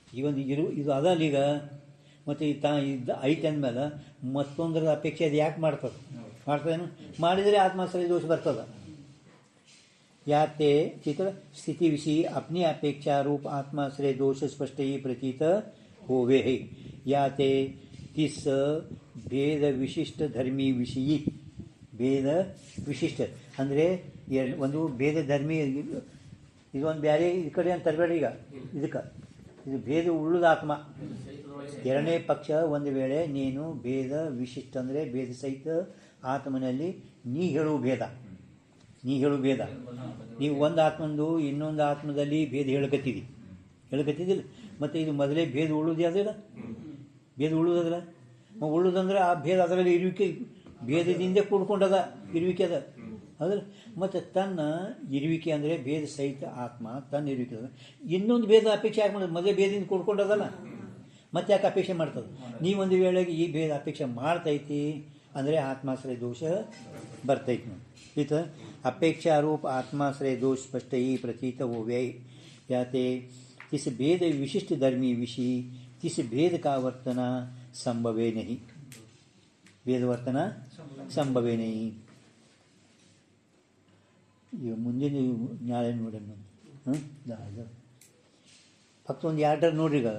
ಈ ಒಂದು ಇದು ಅದಲ್ಲ ಈಗ. ಮತ್ತು ಐತೆ ಅಂದಮೇಲೆ ಮತ್ತೊಂದರ ಅಪೇಕ್ಷೆ ಅದು ಯಾಕೆ ಮಾಡ್ತದೇನು? ಮಾಡಿದರೆ ಆತ್ಮಾಶ್ರಯ ದೋಷ ಬರ್ತದೆ. ಯಾತೆ ಚಿತ್ರ ಸ್ಥಿತಿ ವಿಷಯ अपनी अपेक्षा रूप आत्माश्रय दोष स्पष्ट ही प्रतीत होवे है. याते तिस भेद विशिष्ट धर्मी विषय. भेद ವಿಶಿಷ್ಟ ಅಂದರೆ ಒಂದು ಭೇದ ಧರ್ಮಿ ಇದೊಂದು ಬೇರೆ ಈ ಕಡೆ ಅಂತ ತರಬೇಡ. ಈಗ ಇದು ಭೇದ ಉಳ್ಳುದ ಆತ್ಮ. ಎರಡನೇ ಪಕ್ಷ ಒಂದು ವೇಳೆ ನೀನು ಭೇದ ವಿಶಿಷ್ಟ ಅಂದರೆ ಭೇದ ಸಹಿತ ಆತ್ಮನಲ್ಲಿ ನೀ ಹೇಳುವ ಭೇದ ನೀವು ಒಂದು ಆತ್ಮಂದು ಇನ್ನೊಂದು ಆತ್ಮದಲ್ಲಿ ಭೇದ ಹೇಳಕತ್ತಿದ್ದಿಲ್ಲ. ಮತ್ತು ಇದು ಮೊದಲೇ ಭೇದ ಉಳ್ಳುದೇ ಅದಲ್ಲ. ಭೇದ ಉಳ್ಳುದಲ್ಲ. ಉಳ್ಳುದಂದ್ರೆ ಆ ಭೇದ ಅದರಲ್ಲಿ ಇರುವಿಕೆ ಭೇದದಿಂದ ಕೂಡ್ಕೊಂಡದ ಇರುವಿಕೆ ಅದ ಅದಲ್ಲ. ಮತ್ತು ತನ್ನ ಇರುವಿಕೆ ಅಂದರೆ ಭೇದ ಸಹಿತ ಆತ್ಮ ತನ್ನ ಇರುವಿಕೆ ಅದ. ಇನ್ನೊಂದು ಭೇದ ಅಪೇಕ್ಷೆ ಯಾಕೆ ಮಾಡೋದು? ಮೊದಲೇ ಭೇದದಿಂದ ಕೂಡ್ಕೊಂಡದಲ್ಲ, ಮತ್ತೆ ಯಾಕೆ ಅಪೇಕ್ಷೆ ಮಾಡ್ತದೆ? ನೀವೊಂದು ವೇಳೆಗೆ ಈ ಭೇದ ಅಪೇಕ್ಷೆ ಮಾಡ್ತೈತಿ ಅಂದರೆ ಆತ್ಮಾಶ್ರಯ ದೋಷ ಬರ್ತೈತಿ. ठीक है. अपेक्षा रूप आत्माश्रय दोष स्पष्ट ही प्रतीत हो व्यय. याते तिस भेद विशिष्ट धर्मी विषय तिस भेद का वर्तना संभवे नहीं. भेद वर्तना संभवे नहीं. ಈಗ ಮುಂದಿನ ನಾಳೆ ನೋಡೋಣ. ಫಕ್ತ ಒಂದು 2 ನೋಡ್ರಿ. ಈಗ